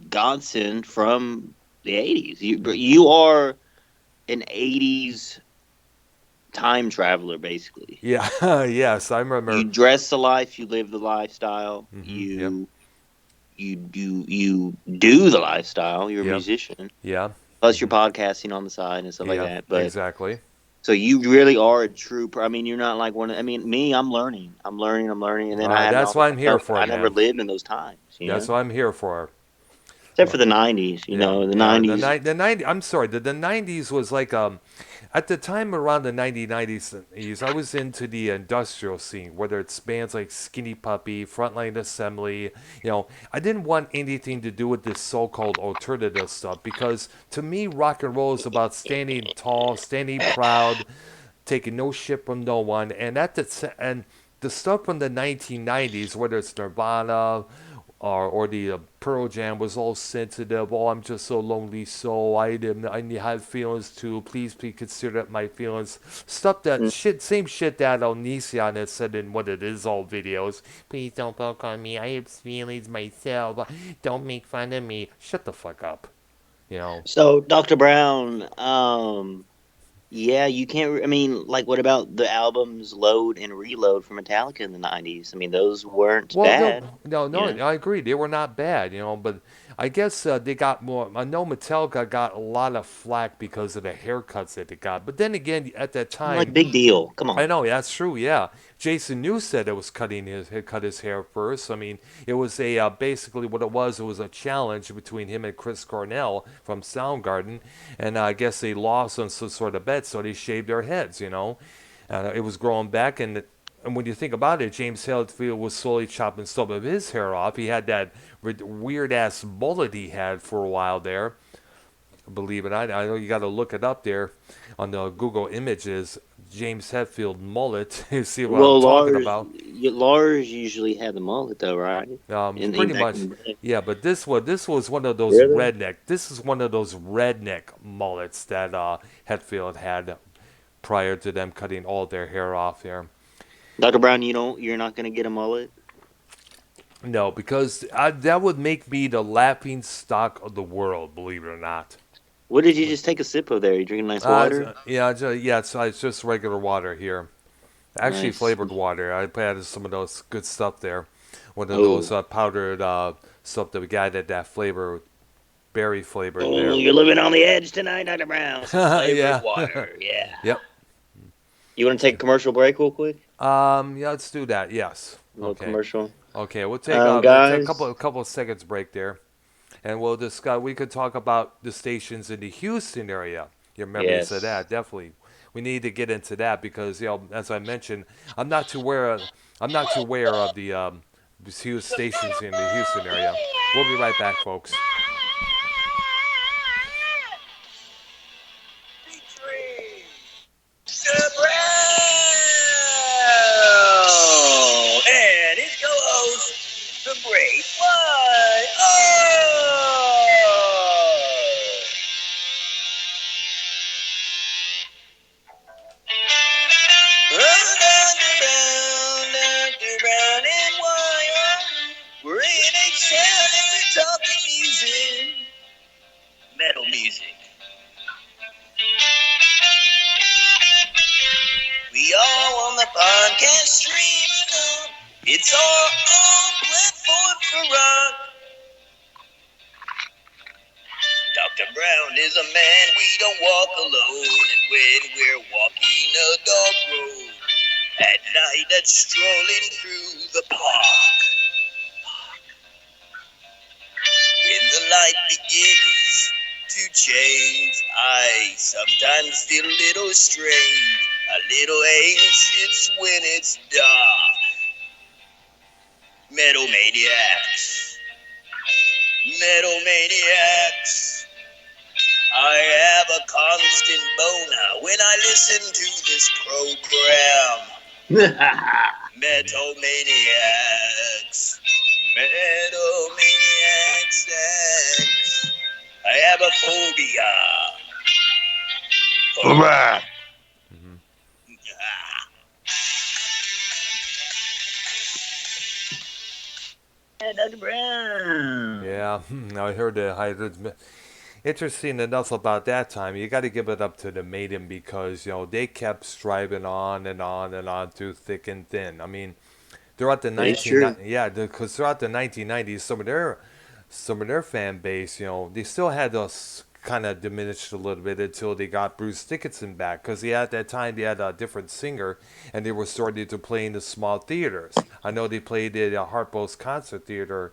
Godson from the '80s. You are an '80s time traveler, basically. Yeah. Yes, I You remember. dress the life, you live the lifestyle, Yep. you do the lifestyle. You're a Yep. musician, Yeah. plus you're podcasting on the side and stuff like Yeah. that. But Exactly. so you really are a true. I mean, you're not like one. I mean, me, I'm learning, and then I have That's knowledge what I'm here myself. But for, I never man. lived in those times, you That's know. what I'm here for. Except for the '90s, you Yeah, know, the yeah. The '90s. night, the 90. I'm sorry. The 90s was like at the time around the 1990s, I was into the industrial scene, whether it's bands like Skinny Puppy, Frontline Assembly. You know, I didn't want anything to do with this so-called alternative stuff because to me, rock and roll is about standing tall, standing proud, taking no shit from no one, and the stuff from the 1990s, whether it's Nirvana, or the Pearl Jam was all sensitive. Oh, I'm just so lonely, so I have feelings too. Please consider my feelings. Stuff that Mm. shit, same shit that Onision had said in one of his old videos. Please don't poke on me. I have feelings myself. Don't make fun of me. Shut the fuck up. You know. So, Dr. Brown, yeah, you can't. I mean, like, what about the albums Load and Reload from Metallica in the '90s? I mean, those weren't Well, bad, no, you know. I agree. They were not bad, but I guess they got more. I know Metallica got a lot of flack because of the haircuts that they got. But then again, at that Like, time, big deal. Come I on. know that's true. Yeah, Jason Newsted it was cut his hair first. I mean, it was a basically what it was. It was a challenge between him and Chris Cornell from Soundgarden, and I guess they lost on some sort of bet, so they shaved their heads. It was growing back, and when you think about it, James Hetfield was slowly chopping some of his hair off. He had that weird ass mullet he had for a while there. Believe it, I know you got to look it up there on the Google Images. James Hetfield mullet. You see what I'm Well, talking about? Lars usually had the mullet, though, right? In Pretty back much, in the day. yeah. But this was one of those Really? redneck. This is one of those redneck mullets that Hetfield had prior to them cutting all their hair off here. Dr. Brown, you're not gonna get a mullet. No, because that would make me the laughing stock of the world, believe it or not. What did you just take a sip of there? You drinking nice water? It's just regular water here. Actually, Nice. flavored water. I added some of those good stuff there. One of those Oh, powdered stuff that we got that flavor, berry flavored oh, there. you're living on the edge tonight, Dr. Brown. Some flavored Yeah. water. Yeah. Yep. You want to take a commercial break real quick? Yeah, let's do that. Yes. A little Okay. commercial. Okay. We'll take a Guys. couple of seconds break there, and we'll discuss. We could talk about the stations in the Houston area. Your memories of Yes. that, definitely. We need to get into that because as I mentioned, I'm not too aware. I'm not too aware of these huge stations in the Houston area. We'll be right back, folks. Featuring the Brown and his co-host, the Great One. Oh! Dr. Brown and Wire. We're in a sound and we're talking music. Metal music. We are on the podcast streaming. It's our own platform for rock. Dr. Brown is a man we don't walk alone. And when we're walking a dark road at night that's strolling through the park, when the light begins to change, I sometimes feel a little strange, a little anxious when it's dark. Metal Maniacs. Metal Maniacs. I have a constant boner when I listen to this program. Metal Maniacs. Metal Maniacs. And I have a phobia. Phobia. Hmm. Dr. Brown. Yeah, I heard that. Interesting enough about that time. You got to give it up to the Maiden because they kept striving on and on and on through thick and thin. I mean, throughout the That is 19 true. yeah, because throughout the 1990s, some of their fan base, they still had us kind of diminished a little bit until they got Bruce Dickinson back because at that time they had a different singer and they were starting to play in the small theaters. I know they played at Harpo's Concert Theater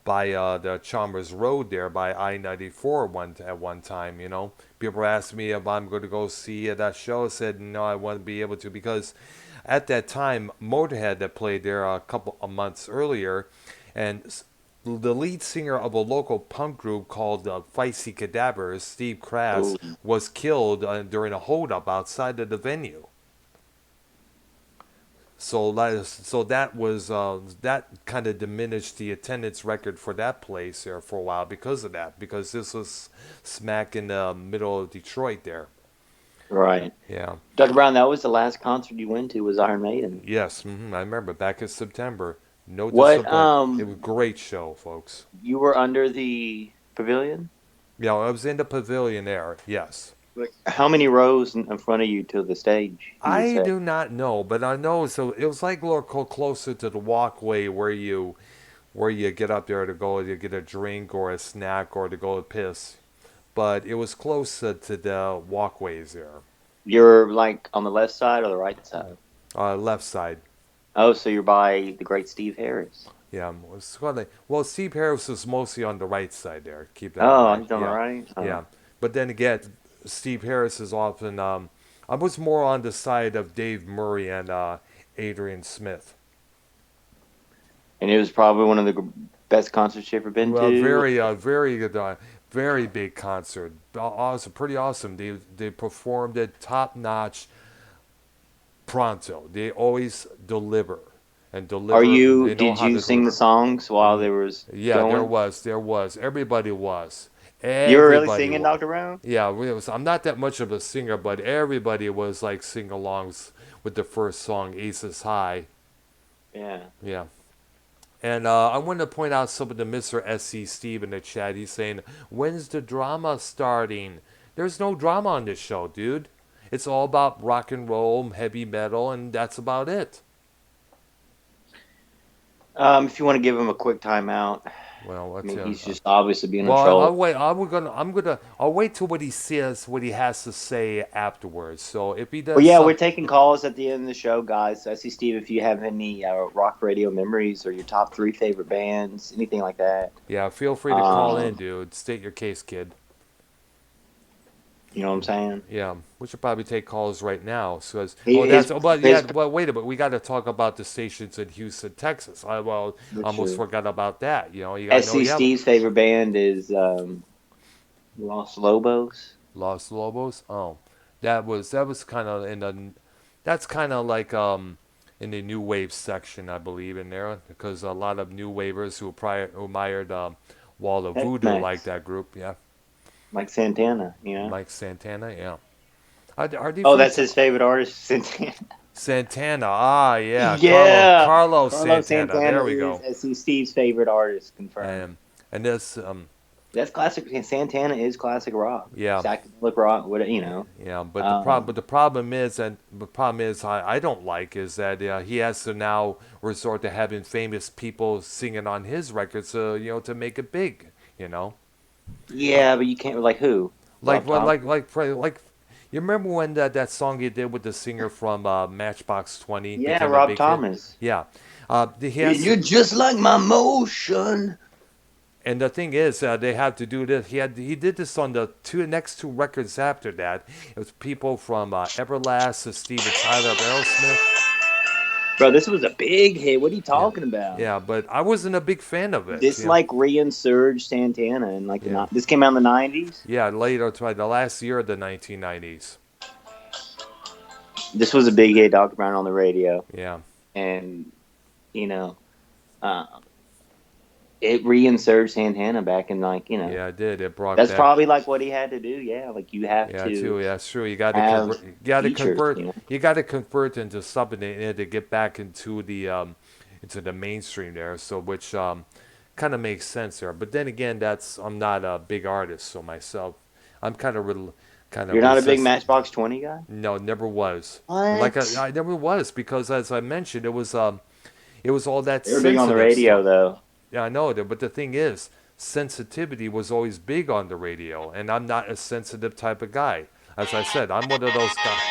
by the Chalmers Road there by I-94 at one time. People asked me if I'm going to go see that show. I said no, I wouldn't be able to because at that time Motorhead had played there a couple of months earlier, and the lead singer of a local punk group called Feisty Cadavers, Steve Crass, Oh, was killed during a holdup outside of the venue. So that was that kind of diminished the attendance record for that place there for a while because of that. Because this was smack in the middle of Detroit there. Right. Yeah. Dr. Brown, that was the last concert you went to was Iron Maiden. Yes. I remember back in September. No What disappointment. It was a great show, folks. you were under the pavilion? Yeah, I was in the pavilion there. Yes. Like how many rows in front of you to the stage, you would I say? do not know, but I know so it was like a little closer to the walkway where you get up there to go to get a drink or a snack or to go to piss. But it was closer to the walkways there, You're like on the left side or the right side? left side. Oh, so you're by the great Steve Harris. Yeah, it's kinda, well, Steve Harris was mostly on the right side there. Keep that in Oh, mind. he's on the Yeah, right. yeah. But then again, Steve Harris is often. I was more on the side of Dave Murray and Adrian Smith. And it was probably one of the best concerts you ever been Well, to. very good, very big concert. Awesome, pretty awesome. They performed it top notch, pronto. They always deliver and Are deliver. you? They know Did how you to sing the deliver. songs while Y- they was Yeah, going? there was. Everybody was. You were really Everybody singing, was. Dr. Brown? Yeah, I'm not that much of a singer, but everybody was like sing-alongs with the first song, Aces High. Yeah. Yeah. And I want to point out something to Mr. SC Steve in the chat. He's saying, when's the drama starting? There's no drama on this show, dude. It's all about rock and roll, heavy metal, and that's about it. If you want to give him a quick timeout, I Well, what's mean, he's just obviously being a I'll troll. wait. I'll wait till what he says, what he has to say afterwards. So if he Well, does yeah, we're some, taking calls at the end of the show, guys. So I see Steve, if you have any rock radio memories or your top three favorite bands, anything like that. yeah, feel free to call in, Um, dude. State your case, kid. you know what I'm saying? Yeah, we should probably take calls right now. So, He, his, but yeah, his, well, wait a minute. We got to talk about the stations in Houston, Texas. I which almost is forgot about that. You know, you got to know SC you have Steve's favorite band is Los Lobos. Los Lobos. Oh, that was kind of that's kind of like in the new wave section, I believe, in there because a lot of new wavers who admired Wall of Voodoo like Max, that group. Yeah, Mike Santana, you know? Mike Santana. Yeah, are they Oh, from that's his favorite artist, Santana. Santana? Ah, yeah, Yeah, Carlos Carlos Santana. Santana There we is go. SC Steve's favorite artist, confirmed. And this That's classic. Santana is classic rock, yeah. psychedelic rock. What you know? Yeah, but Um, the problem is, and the problem is, I don't like is that he has to now resort to having famous people singing on his records, to make it big, you know, uh, yeah, but you can't like who? like Rob what, Thomas. like, you remember when that song he did with the singer from Matchbox 20 Yeah, became a Rob big hit? Thomas. Yeah, he And has. you're just like my motion. And the thing is, they have to do this. He did this on the next two records after that. It was people from Everlast to Steven Tyler of Aerosmith. Bro, this was a big hit. What are you Yeah, talking about? yeah, but I wasn't a big fan of it. This like reinsurged Santana in like Yeah, this came out in the '90s. yeah. Later, to the last year of the 1990s. This was a big hit, Dr. Brown on the radio, Yeah, and you know, uh, it reinsurged Santana back in yeah, it did. It brought that's back. probably like what he had to do. Yeah, like you have Yeah, to too. Yeah, that's true. You got to have convert. You got to features. convert. You know, You got to convert into something to get back into the mainstream there. So which kind of makes sense there. But then again, I'm not a big artist, so myself, I'm kind you're of not a big resist. Matchbox 20 guy. No, never was. Like What? I never was because as I mentioned, it was all that They were big on the sensitive radio stuff. though. Yeah, I know that, but the thing is, sensitivity was always big on the radio, and I'm not a sensitive type of guy. As I said, I'm one of those guys.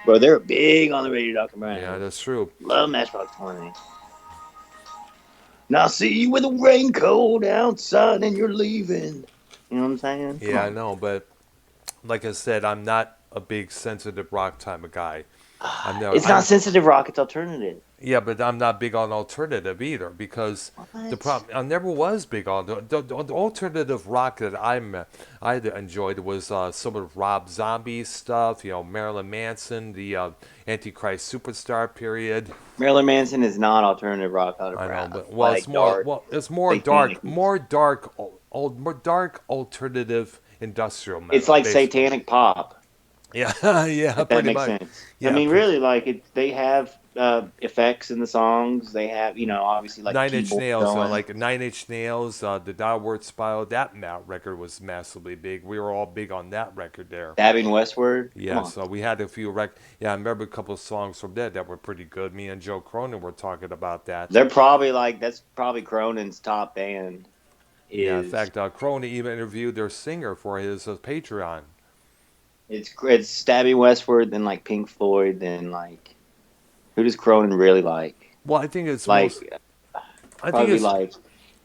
Bro, they're big on the radio, Dr. Yeah, Brown. that's true. Love Matchbox 20. Now I see you with a raincoat outside and you're leaving. You know what I'm saying? Come Yeah, I on. know, but like I said, I'm not a big sensitive rock type of guy. I'm no, It's not sensitive rock, it's alternative. Yeah, but I'm not big on alternative either because the What? problem I never was big on the alternative rock that I enjoyed was some of Rob Zombie stuff, Marilyn Manson, the Antichrist Superstar period. Marilyn Manson is not alternative rock, Dr. I know, Brown. but It's well, it's like more dark, well, it's more satanic. dark, more dark alternative industrial It's metal, like basically. satanic pop, Yeah, yeah, if that pretty makes much. sense. I Yeah, mean, really, like they have effects in the songs. They have, obviously like Nine Inch keyboard Nails, going. like Nine Inch Nails, the Downward Spiral. That record was massively big. We were all big on that record there. Stabbing Westward. Come Yeah, on. so we had a few Yeah, I remember a couple of songs from that were pretty good. Me and Joe Cronin were talking about that. They're probably like that's probably Cronin's top band Yeah, in is fact, Cronin even interviewed their singer for his Patreon. it's Stabbing Westward, then like Pink Floyd, then like who does Cronin really like? Well, I think it's Like most. I think probably it's like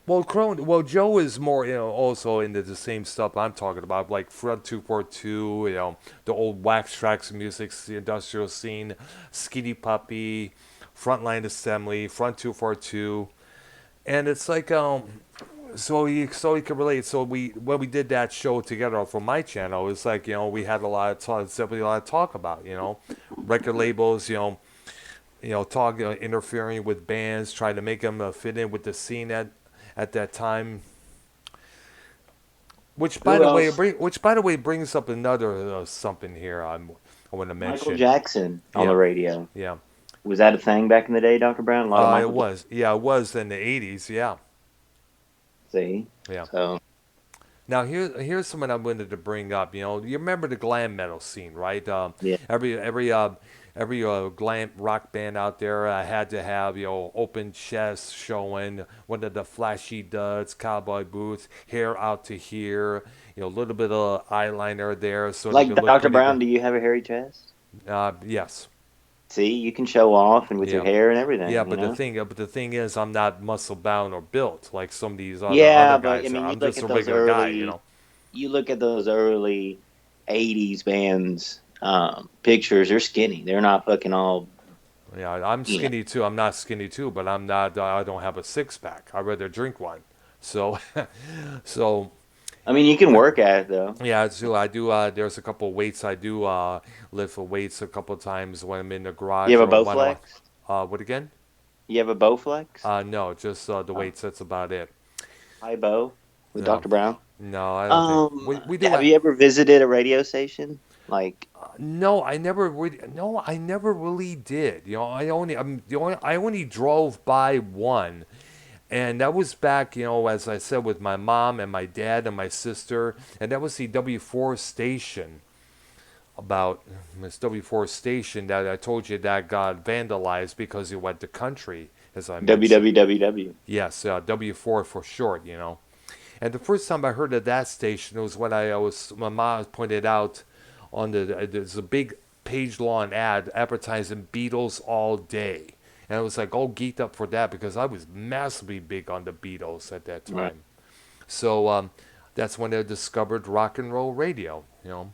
Well, Joe is more, also into the same stuff I'm talking about, like Front 242, the old Wax Tracks music, the industrial scene, Skinny Puppy, Frontline Assembly, Front 242, and it's like, so you can relate. So when we did that show together for my channel, it's like, we had a lot of talk, simply a lot of talk about, record labels, talk, interfering with bands, trying to make them fit in with the scene at that time. who else? Which by the way brings up another something here I want to Michael mention. Jackson on the Yeah, radio. yeah. Was that a thing back in the day, Dr. Brown? A lot of It Michael Jackson. was. Yeah, it was in the '80s. Yeah, See? yeah. So Now here's something I wanted to bring up. You remember the glam metal scene, right? yeah. Every glam rock band out there had to have open chest showing, one of the flashy duds, cowboy boots, hair out to here, a little bit of eyeliner there so they Like could look Dr. pretty Brown, good. do you have a hairy chest? Yes, See, you can show off and with your yeah, hair and yeah. everything, you know? But the thing is, I'm not muscle bound or built like some of these other Yeah, but I guys are. mean, I'm just a regular guy. you look at those early '80s bands pictures. They're skinny. They're not fucking all, Yeah, I'm you know. skinny too. I'm not skinny too, but I'm not. I don't have a six pack. I'd rather drink one. So, so I mean, you can work at it though. yeah. So I do. There's a couple of weights I do lift for weights a couple of times when I'm in the You garage have or a when I. Bowflex? What again? You have a Bowflex? No, just the Oh, weights. That's about it. hi, Bow with No, Dr. Brown. no, I don't think we do. Have you ever visited a radio station? Like, No, I never really. No, I never really did. I only drove by one, and that was back, as I said, with my mom and my dad and my sister, and that was the W4 station. About this W4 station that I told you that got vandalized because it went to country, as I mentioned. www. Yes, W4 for short. And the first time I heard of that station was when my mom pointed out on there's a big page-long ad advertising Beatles all day. And I was like all geeked up for that because I was massively big on the Beatles at that Right. time. So that's when I discovered rock and roll radio.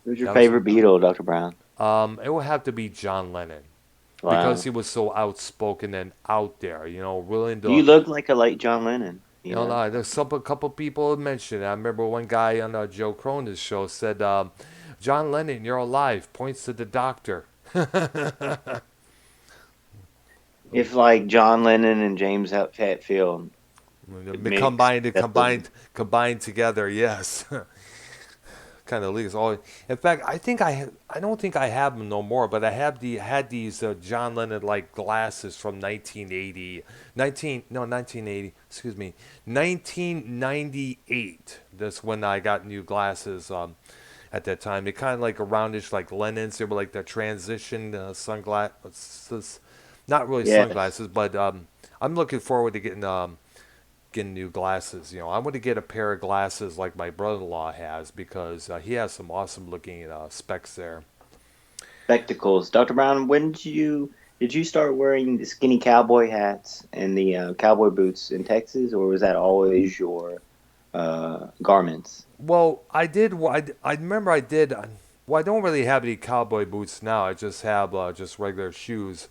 Who's your That was favorite Beatle, Dr. Brown? it would have to be John Lennon because Wow. he was so outspoken and out there. Willing You to. look like a late John Lennon, you know? There's a couple people mentioned it. I remember one guy on Joe Cronin's show said, "John Lennon, you're alive." Points to the doctor. If like John Lennon and James Hetfield mixed, that's a Combined together. Yes, kind of leaves all. In fact, I don't think I have them no more, but I had these John Lennon like glasses from 1980, 1980. Excuse me, 1998. That's when I got new glasses. At that time, they kind of like a roundish like Lennon's. They were like the transition sunglasses, not really yes. sunglasses, but I'm looking forward to getting new glasses. I want to get a pair of glasses like my brother-in-law has because he has some awesome looking specs there. Spectacles. Dr. Brown, when did you start wearing the skinny cowboy hats and the cowboy boots in Texas, or was that always your garments? Well, I did. I remember I did. Well, I don't really have any cowboy boots now. I just have just regular shoes.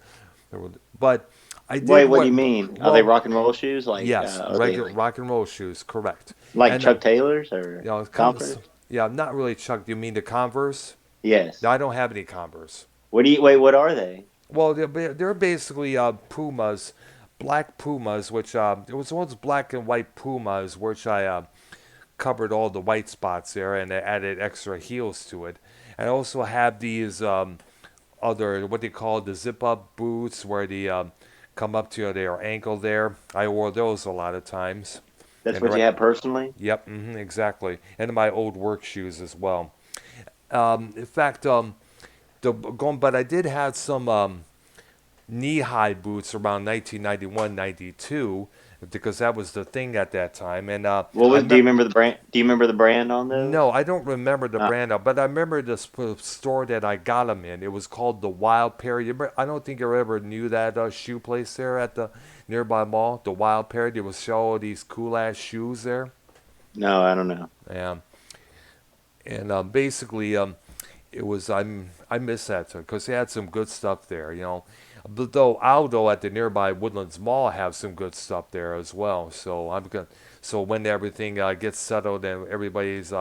But I Wait, did what do you what? mean? Are they Well, rock and roll shoes? Like, yes, are they regular rock and roll shoes, correct. like And Chuck Taylors or you know, Converse? yeah, not really Chuck. Do you mean the Converse? No, Yes. I don't have any Converse. What do you wait? What are they? Well, they're basically Pumas, black Pumas, which it was once black and white Pumas, which I covered all the white spots there and I added extra heels to it. I also have these other what they call the zip up boots where they come up to their ankle there. I wore those a lot of times. That's And what you right, have personally? yep, exactly. And my old work shoes as well. In fact, but I did have some knee-high boots around 1991, 92, because that was the thing at that time. And What I was? Do you remember. remember the brand? Do you remember the brand on those? No, I don't remember the Uh, brand, but I remember the store that I got them in. It was called the Wild Pear. I don't think you ever knew that shoe place there at the nearby mall, the Wild Pear. They would show all these cool ass shoes there. no, I don't know. Yeah, and basically, it was I miss that because they had some good stuff there, you know. But though Aldo at the nearby Woodlands Mall have some good stuff there as well. So I'm gonna. So when everything gets settled and everybody's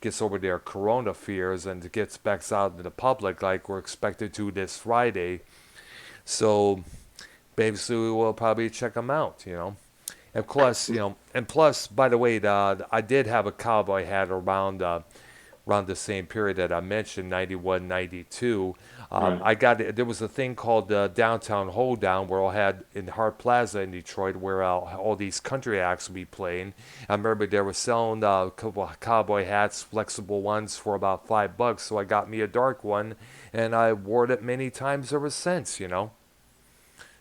gets over their corona fears and gets back out into the public like we're expected to this Friday, so basically we'll probably check them out, you know. And plus, by the way, I did have a cowboy hat around the same period that I mentioned, 91, 92. Right. I got it. There was a thing called Downtown Hoedown where I had in Hart Plaza in Detroit where all these country acts would be playing. I remember they were selling a couple of cowboy hats, flexible ones, for about $5. So I got me a dark one, and I wore it many times ever since. You know.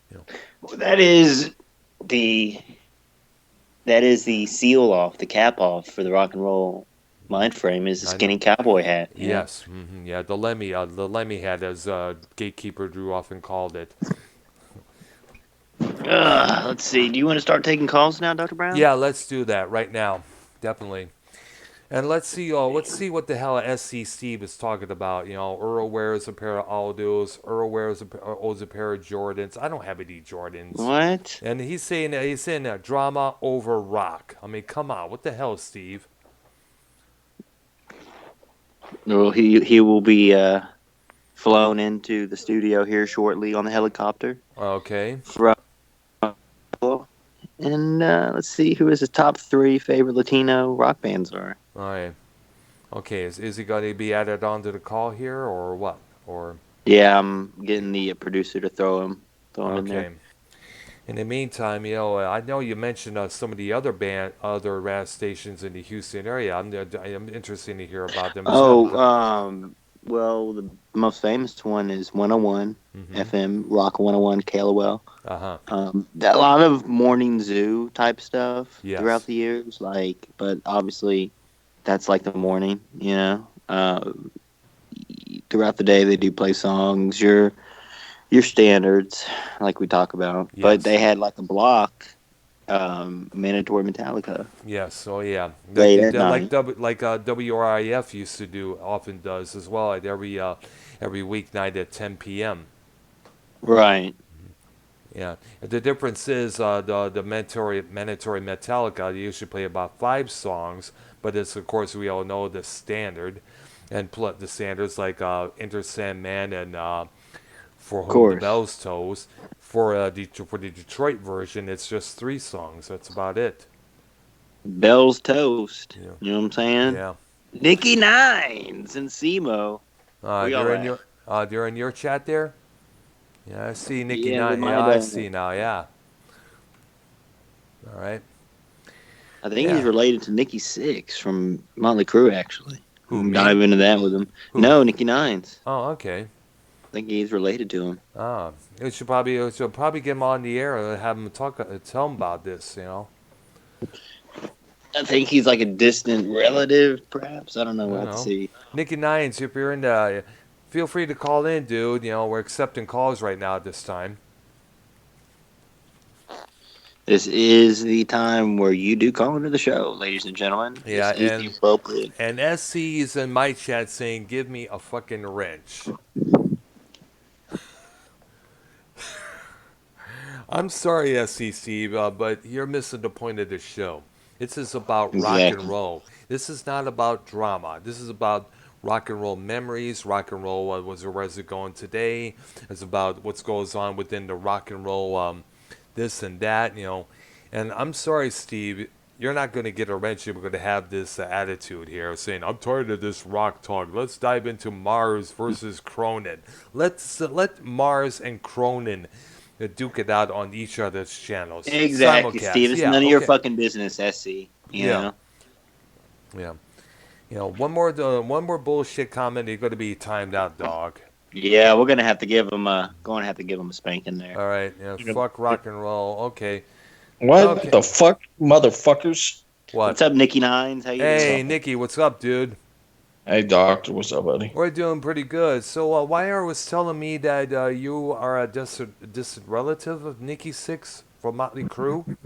You know. Well, the that is the seal off, the cap off for the rock and roll mind frame is the I know. skinny cowboy hat. Yeah. Yes. Yeah. The Lemmy hat, as Gatekeeper Drew often called it. Let's see. Do you want to start taking calls now, Dr. Brown? Yeah. Let's do that right now. Definitely. And let's see what the hell SC Steve is talking about. You know, Earl wears a pair of Aldos. Earl owns a pair of Jordans. I don't have any Jordans. What? And he's saying that drama over rock. I mean, come on, what the hell, Steve? Well, he will be flown into the studio here shortly on the helicopter Okay, from. And let's see who his top three favorite Latino rock bands are. all right, okay. Is he going to be added onto the call here or what? Or Yeah, I'm getting the producer to throw him in there. okay. In the meantime, you know, I know you mentioned some of the other radio stations in the Houston area. I'm interested to hear about them as well. Oh, well, the most famous one is 101 Mm-hmm. FM, Rock 101, KLOL. Uh huh. A lot of morning zoo type stuff throughout Yes. the years, but obviously that's like the morning, you know. Throughout the day they do play songs, your standards, like we talk about. But they Yes. had like a block, Mandatory Metallica, Yes. Oh yeah. late at night. WRIF used to do often does as well at every weeknight at 10 p.m. Right. Yeah. The difference is the mandatory Metallica. They usually play about 5 songs, but it's of course we all know the standard, and the standards like Enter Sandman and For Of Whom the course. Bells Tolls. For the Detroit version, it's just 3 songs. That's about it. Bell's Toast. Yeah. You know what I'm saying? Yeah. Nikki Nines and Simo. Where y'all They're in at? your chat there. Yeah, I see Nikki Yeah, we Nine. Yeah, might. I see now. Yeah. All right. I think he's Yeah. related to Nikki Six from Motley Crue. Actually, we Who, can me? dive into that with him. Who? No, Nikki Nines. Oh, okay. I think he's related to him. We should probably get him on the air and have him tell him about this. You know. I think he's like a distant relative, perhaps. I don't know. I We'll don't have to know. see. Nikki Nines, if you're in the, feel free to call in, dude. You know, we're accepting calls right now at this time. This is the time where you do call into the show, ladies and gentlemen. Yeah, This is the appropriate. and SC is in my chat saying, "Give me a fucking wrench." I'm sorry, SEC, but you're missing the point of the show. This is about rock and Exactly. roll. This is not about drama. This is about rock and roll memories. Rock and roll, where's it going today? It's about what goes on within the rock and roll, this and that, you know. And I'm sorry, Steve, you're not going to get a wrench. You're going to have this attitude here, saying, "I'm tired of this rock talk. Let's dive into Mars versus Cronin. Let Mars and Cronin duke it out on each other's channels. Exactly, Steve. Simulcast. It's Yeah, none of your okay. fucking business, SC. You Yeah, know. yeah. You know, one more bullshit comment, you're gonna be timed out, dog. Yeah, we're gonna have to give him a spanking there. All right. Yeah. You Fuck rock and roll. Okay. What Okay. the fuck, motherfuckers? What? What's up, Nicky Nines? How you doing? Hey, Nikki. What's up, dude? Hey, doctor, what's up, buddy? We're doing pretty good. So, Wire was telling me that you are a distant relative of Nikki Six from Motley Crue.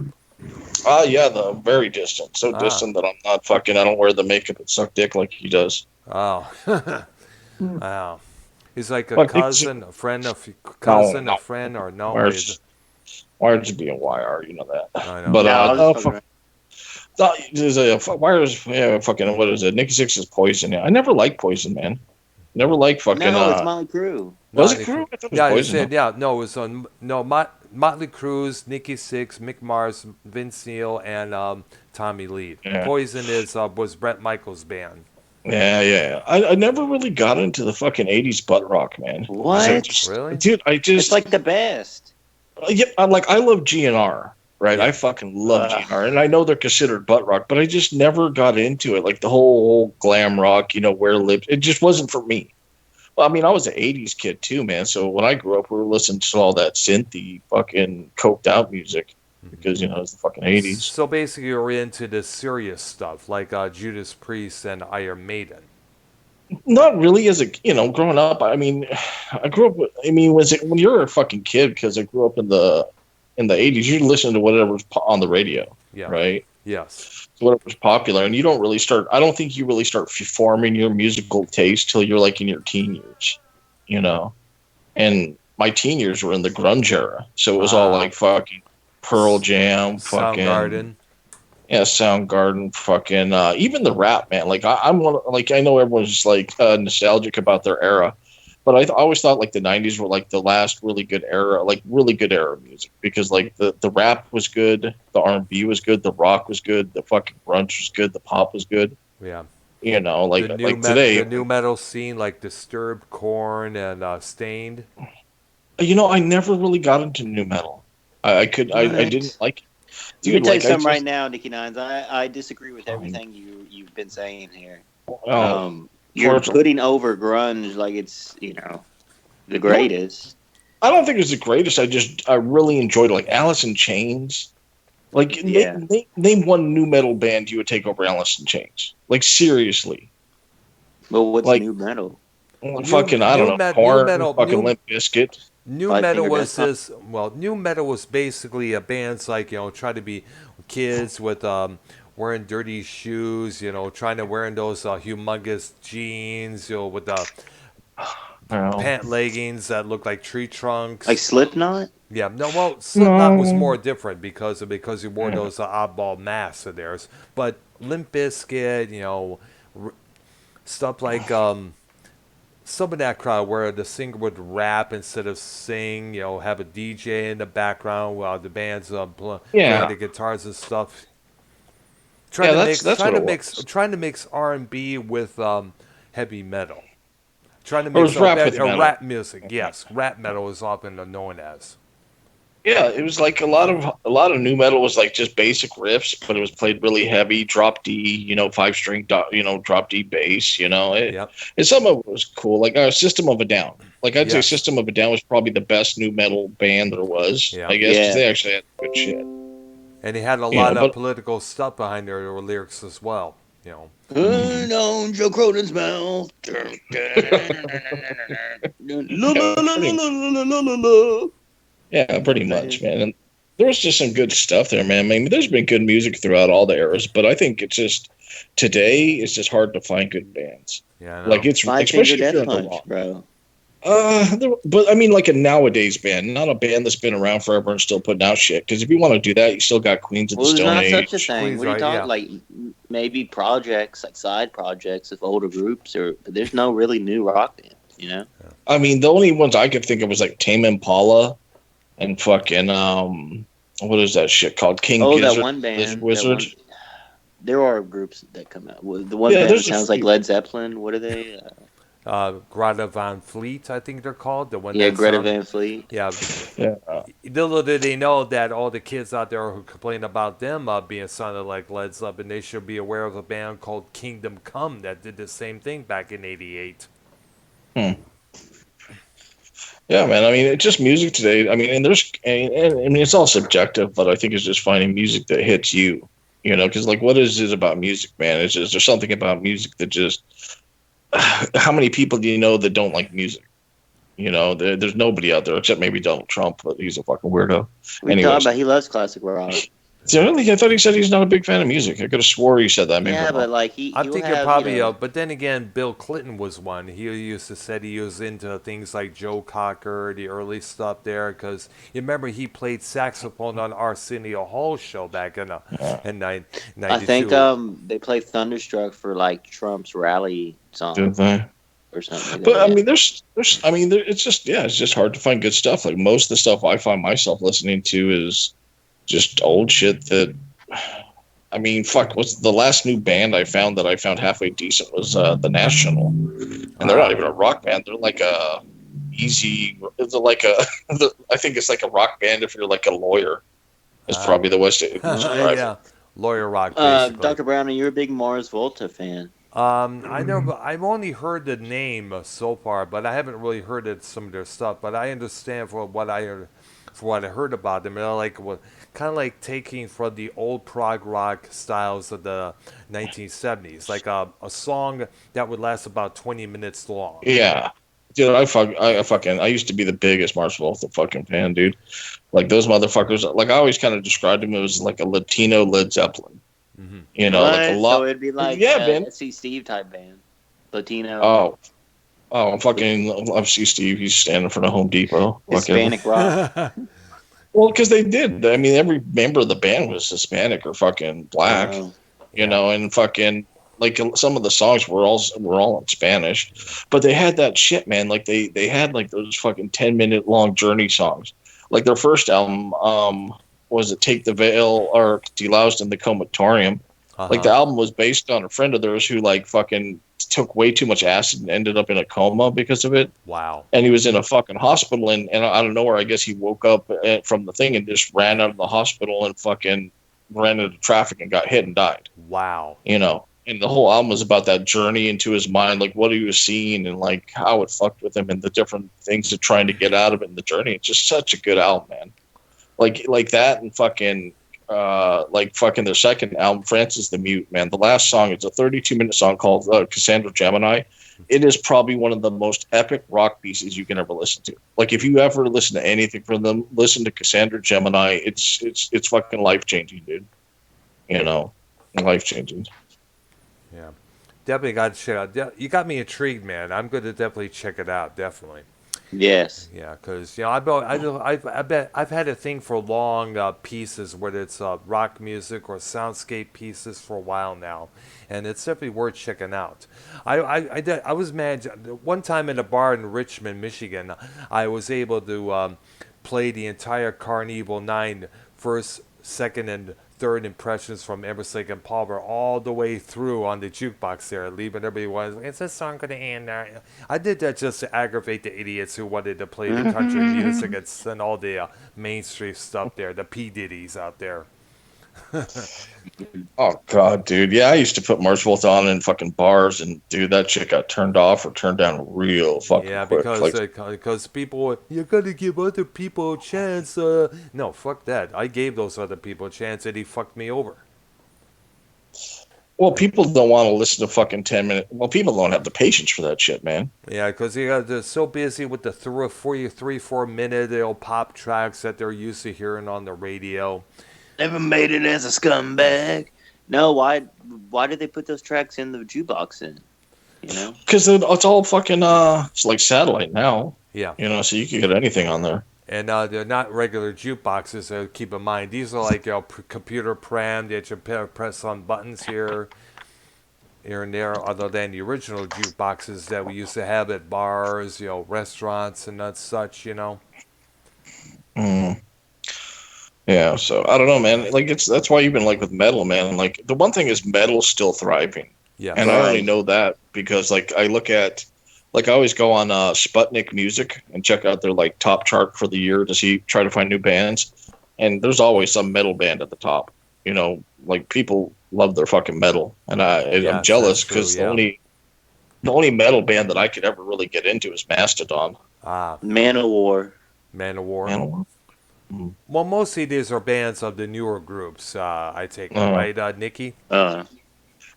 Ah, yeah, the very distant, so Ah. distant that I'm not fucking. I don't wear the makeup and suck dick like he does. Oh. Wow. He's like a Fuck, cousin, a friend, no, a no. friend, or no? Wires be a YR, you know that. I know. But No, I was no, just fucking fuck, there's a wires. Yeah, fucking. What is it? Nikki Six is Poison. Yeah, I never liked Poison, man. Never liked fucking. No, it's Molly Crew. Was it Motley Crew? Crue. I thought it was Yeah, it Poison. said, yeah, no, it was on, no, Motley Crue, Nikki Sixx, Mick Mars, Vince Neil, and Tommy Lee. Yeah. Poison was Brett Michaels' band. Yeah. I never really got into the fucking '80s butt rock, man. What? Really? Dude, I just It's like the best. yeah, I love GNR, right? Yeah. I fucking love Ugh. GNR, and I know they're considered butt rock, but I just never got into it. Like the whole glam rock, wear lips. It just wasn't for me. Well, I mean, I was an '80s kid too, man. So when I grew up, we were listening to all that synthy, fucking coked out music because it's the fucking '80s. So basically, you're into the serious stuff, like Judas Priest and Iron Maiden. Not really as a growing up. I mean, I grew up. I mean, when you're a fucking kid? Because I grew up in the '80s. You listen to whatever's on the radio, Yeah. right? Yes. So whatever's popular, and you don't really start. I don't think you really start forming your musical taste till you're like in your teen years, And my teen years were in the grunge era, so it was all like fucking Pearl Jam, fucking Soundgarden. yeah, Soundgarden, fucking even the rap, man. Like I'm one. Like I know everyone's like nostalgic about their era, but I always thought like the '90s were like the last really good era, like really good era of music because like the rap was good, the R&B was good, the rock was good, the fucking grunge was good, the pop was good. Yeah. Like today, The new metal scene, like Disturbed, Korn, and Stained. I never really got into new metal. I didn't like it. Let me Dude, tell you like I something right just, now, Nicky Nines. I disagree with everything you've been saying here. um, You're for- putting over grunge like it's the greatest. I don't think it was the greatest. I really enjoyed it. Like Alice in Chains. Like Yeah. name one new metal band you would take over Alice in Chains. Like seriously. But what's Like- new metal? Fucking I don't know. Korn, fucking Limp Bizkit. New Five metal Finger was Death this. Well, new metal was basically bands like try to be kids with wearing dirty shoes, trying to wearing those humongous jeans, with the pant leggings that look like tree trunks. Like Slipknot? Yeah, no, well, Slipknot was No. more different because he wore those oddball masks of theirs. But Limp Bizkit, stuff like some of that crowd where the singer would rap instead of sing, have a DJ in the background while the band's playing the guitars and stuff. That's what it was. Trying to mix R&B with heavy metal. Trying to Or mix was rap with metal. rap music. Yes, rap metal is often known as. Yeah, it was like a lot of new metal was like just basic riffs, but it was played really heavy, drop D, 5-string, drop D bass, Yep. And some of it was cool, like System of a Down. Like I'd say Yes. System of a Down was probably the best new metal band there was, Yeah. I guess, because Yeah. they actually had good shit. And he had a Yeah, lot of but- political stuff behind their lyrics as well. Burn on Joe Cronin's mouth. Yeah, pretty much, man. And there was just some good stuff there, man. I mean, there's been good music throughout all the eras, but I think it's just today it's just hard to find good bands. Yeah, I know. Like it's Five especially Finger if you're Death in the Punch, rock. bro. But I mean, like a nowadays band, not a band that's been around forever and still putting out shit. Because if you want to do that, you still got Queens of the Well, there's Stone not such a Age. thing. Queen's What are you right, talking? yeah. Like maybe projects, like side projects of older groups, or but there's no really new rock bands. You know? I mean, the only ones I could think of was like Tame Impala and fucking what is that shit called? King Oh, that Gizzard, one Lizard band. That Wizard. one. There are groups that come out. Well, the one Yeah, band that there's a sounds like few. Led Zeppelin. What are they? Greta Van Fleet, I think they're called, the one Yeah, that Greta sound. Van Fleet. Yeah, Yeah. little did they know that all the kids out there who complain about them being sounded like Led Zeppelin, they should be aware of a band called Kingdom Come that did the same thing back in '88. Hmm. Yeah, man. I mean, it's just music today. I mean, and I mean, it's all subjective, but I think it's just finding music that hits you. You know, because like, what is it about music, man? Is there something about music that just? How many people do you know that don't like music? You know, there's nobody out there except maybe Donald Trump, but he's a fucking weirdo. We talk Anyways, about he loves classic rock. so really, I thought he said he's not a big fan of music. I could have swore he said that. Maybe Yeah, I'm but wrong. like I'm he'll thinking have you probably, know. but then again, Bill Clinton was one. He used to said he was into things like Joe Cocker, the early stuff there, because you remember he played saxophone on Arsenio Hall's show back Yeah, in I think '92. they play Thunderstruck for like Trump's rally song did they? or something like But that. I Yeah. mean, it's just it's just hard to find good stuff. Like most of the stuff I find myself listening to is just old shit that. I mean, fuck. What's the last new band I found halfway decent was the National, and they're not even a rock band. They're like a easy. It's like a. I think it's like a rock band if you're like a lawyer. Is Uh, probably the West describe it. yeah, lawyer rock basically. Dr. Brown, you're a big Mars Volta fan. I've only heard the name so far, but I haven't really heard it, some of their stuff. But I understand for what I heard about them. They're like what, kind of like taking from the old prog rock styles of the 1970s, like a song that would last about 20 minutes long. Yeah. Dude, I fucking, I used to be the biggest Mars Volta fucking fan, dude. Like those motherfuckers, like I always kind of described them as like a Latino Led Zeppelin. Hmm. You know, like a What? So lot. it'd be like Yeah, man. SC Steve type band, Latino, Oh, I'm fucking. I see Steve. He's standing in front of Home Depot. Fucking. Hispanic rock. Well, because they did. I mean, every member of the band was Hispanic or fucking black. Um, You Yeah. know, and fucking like some of the songs were all in Spanish, but they had that shit, man. Like they had like those fucking 10-minute long Journey songs. Like their first album, was it Take the Veil or Deloused in the Comatorium? Like the Uh-huh. album was based on a friend of theirs who like fucking took way too much acid and ended up in a coma because of it. Wow. And he was in a fucking hospital, and out of nowhere, I guess he woke up from the thing and just ran out of the hospital and fucking ran into traffic and got hit and died. Wow. You know, and the whole album was about that journey into his mind, like what he was seeing and like how it fucked with him and the different things of trying to get out of it in the journey. It's just such a good album, man. Like that and fucking like fucking their second album, Francis the Mute, man. The last song is a 32-minute song called Cassandra Gemini. It is probably one of the most epic rock pieces you can ever listen to. Like if you ever listen to anything from them, listen to Cassandra Gemini. It's fucking life changing, dude. You know, life changing. Yeah. Definitely got to check out. You got me intrigued, man. I'm going to definitely check it out. Definitely. yes. Yeah, because I bet I've had a thing for long pieces, whether it's rock music or soundscape pieces, for a while now, and it's definitely worth checking out. I was mad one time in a bar in Richmond, Michigan. I was able to play the entire Carnival 9 first, second, and third impressions from Emerson and Palmer all the way through on the jukebox there, leaving everybody wondering, is this song going to end? I did that just to aggravate the idiots who wanted to play the country music and all the mainstream stuff there, the P. Diddy's out there. Oh god, dude. Yeah, I used to put Mars Volta on in fucking bars, and dude, that shit got turned off or turned down real fucking Yeah, quick. Like, because people, you gotta give other people a chance. No, fuck that. I gave those other people a chance, and he fucked me over. well, people don't want to listen to fucking 10 minute. Well, people don't have the patience for that shit, man. Yeah, because they're so busy with the 4 minute old pop tracks that they're used to hearing on the radio. Never made it as a scumbag. No, why did they put those tracks in the jukebox then? Because it's all fucking it's like satellite now. Yeah. So you can get anything on there. And they're not regular jukeboxes. So keep in mind, these are like computer programmed. That you press on buttons here and there. Other than the original jukeboxes that we used to have at bars, restaurants and such. Mm. Yeah, so I don't know, man. Like that's why you've been like with metal, man. Like the one thing is metal's still thriving, and I Yes. only Right. know that because like I look at, like I always go on Sputnik Music and check out their like top chart for the year to try to find new bands, and there's always some metal band at the top. Like people love their fucking metal, and I'm Yes, that's jealous true. because the Yeah. only metal band that I could ever really get into is Mastodon. Ah, Man of War. Man of War. Man, mm, Well, mostly these are bands of the newer groups. I take it, uh, right, Nikki? Uh,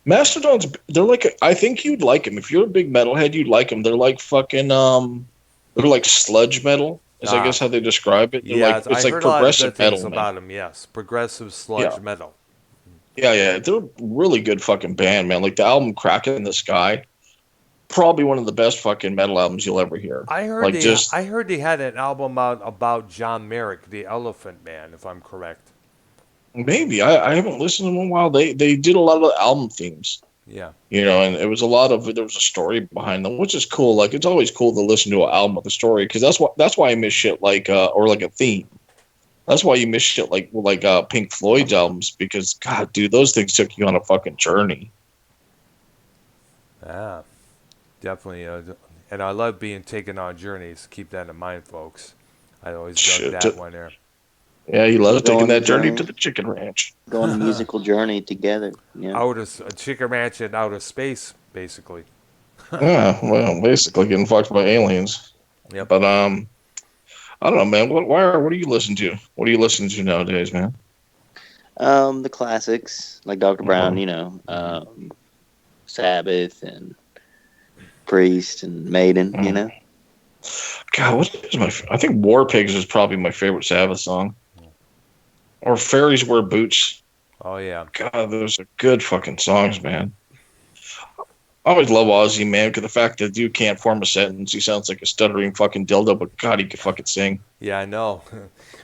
Mastodon's they're like I think you'd like them if you're a big metalhead. You'd like them. They're like fucking they're like sludge metal is I Ah, guess how they describe it. They're yeah. like I it's like heard a lot of good progressive things metal, man. about them. Yes, progressive Yeah, sludge metal. yeah. They're a really good fucking band, man. Like the album "Crack in the Sky," probably one of the best fucking metal albums you'll ever hear. I heard Like they. just I heard they had an album out about John Merrick, the Elephant Man, if I'm correct. maybe I haven't listened to them in a while. They did a lot of the album themes. Yeah. And it was a lot of there was a story behind them, which is cool. Like it's always cool to listen to an album with a story because that's why I miss shit like or like a theme. That's why you miss shit like Pink Floyd's albums because God, dude, those things took you on a fucking journey. Ah, definitely. And I love being taken on journeys. Keep that in mind, folks. I always dug Shit. that one there. Yeah, you love go taking on a that journey to journey. the chicken ranch. Go on a musical journey together. Yeah. A chicken ranch in outer space, basically. Yeah, well, basically getting fucked by aliens. Yep. But I don't know, man. What do you listen to? What do you listen to nowadays, man? The classics like Dr. Brown. Sabbath and Priest and Maiden. Mm. God, what is I think War Pigs is probably my favorite Sabbath song. Or Fairies Wear Boots. Oh yeah. God, those are good fucking songs, man. I always love Ozzy, man, because the fact that dude can't form a sentence. He sounds like a stuttering fucking dildo, but God, he can fucking sing. Yeah, I know.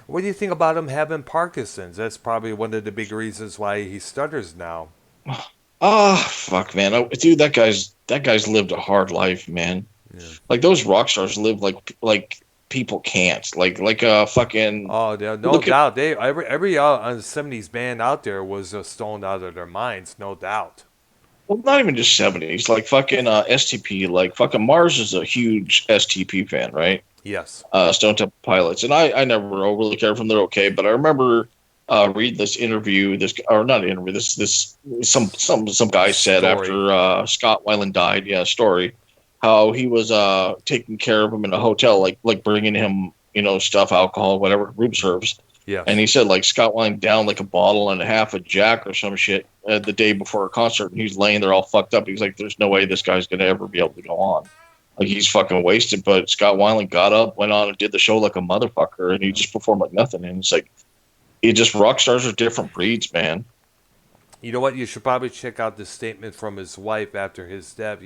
What do you think about him having Parkinson's? That's probably one of the big reasons why he stutters now. Ah, fuck, man. Dude, that guy's lived a hard life, man. Yeah. Like those rock stars live like people can't. Like fucking Oh, no look at doubt. Every '70s band out there was stoned out of their minds, no doubt. well, not even just 70s, like fucking STP, like fucking Mars is a huge STP fan, right? Yes. Stone Temple Pilots, and I never really cared for them. They're okay, but I remember read this interview, this or not interview, this some guy said Story. after Scott Weiland died, yeah, story, how he was taking care of him in a hotel, like bringing him stuff, alcohol, whatever, room serves. Yes. And he said like Scott Weiland down like a bottle and a half of Jack or some shit the day before a concert, and he's laying there all fucked up. He's like, "There's no way this guy's gonna ever be able to go on." Like he's fucking wasted. But Scott Weiland got up, went on and did the show like a motherfucker, and he just performed like nothing. And it's like, it just rock stars are different breeds, man. You know what? You should probably check out the statement from his wife after his death.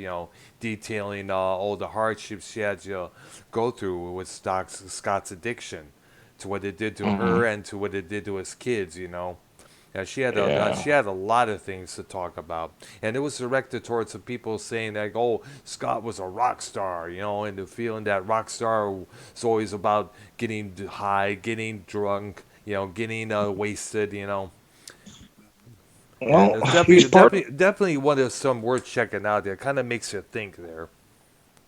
Detailing all the hardships she had to go through with Scott's addiction, to what it did to Mm, her and to what it did to his kids. Yeah, yeah, she had a lot of things to talk about, and it was directed towards some people saying that, oh, Scott was a rock star, and the feeling that rock star is always about getting high, getting drunk, getting wasted. And well, it's he's part. definitely one of some worth checking out. There, kind of makes you think there.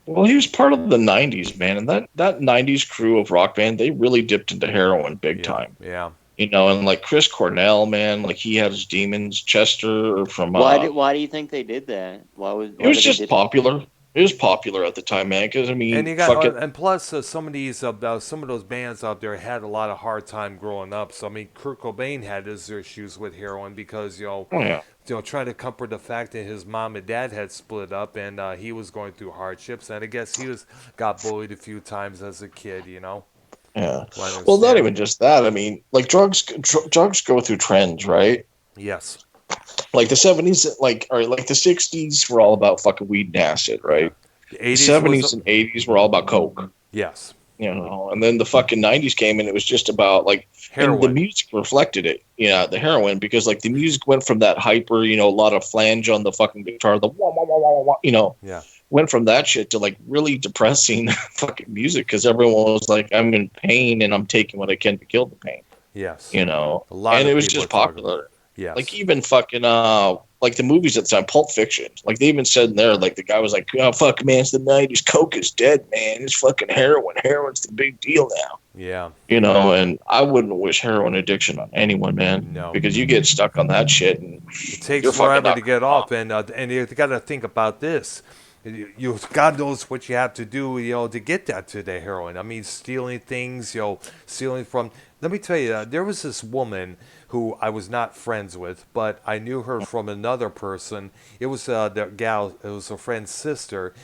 Well, he was part of the '90s, man, and that '90s crew of rock band, they really dipped into heroin big Yeah, time. yeah. And like Chris Cornell, man, like he had his demons. Chester from Why do you think they did that? it Why was did they just did? popular. It was popular at the time, man. Because I And mean, you got, fuck it. and plus, some of those bands out there had a lot of hard time growing up. So I mean, Kurt Cobain had his issues with heroin because Oh yeah, trying to comfort the fact that his mom and dad had split up, and he was going through hardships, and I guess he was got bullied a few times as a kid. yeah. So I Well, not understand. even just that. I mean, like drugs go through trends, right? Yes. Like the 70s, like the 60s were all about fucking weed and acid, Yeah. right? The The 80s was, 70s and 80s were all about coke. yes, And then the fucking 90s came and it was just about like, and the heroin. music reflected it, the heroin, because like the music went from that hyper, a lot of flange on the fucking guitar, the wah, wah, wah, wah, wah, Yeah. went from that shit to like really depressing fucking music because everyone was like, I'm in pain and I'm taking what I can to kill the pain, Yes. you know, A lot and it of was people are just talking about popular. it. Like Yes. even fucking like the movies at the time, Pulp Fiction. Like they even said in there, like the guy was like, "Oh fuck, man, it's the '90s. Coke is dead, man. It's fucking heroin. Heroin's the big deal now." Yeah. And I wouldn't wish heroin addiction on anyone, man, No. because you get stuck on that shit and It takes you're fucking forever not to coming get off. off, and you got to think about this. God knows what you have to do, to get that to the heroin. I mean, stealing things, stealing from. Let me tell you, there was this woman who I was not friends with, but I knew her from another person. It was the gal. It was a friend's sister.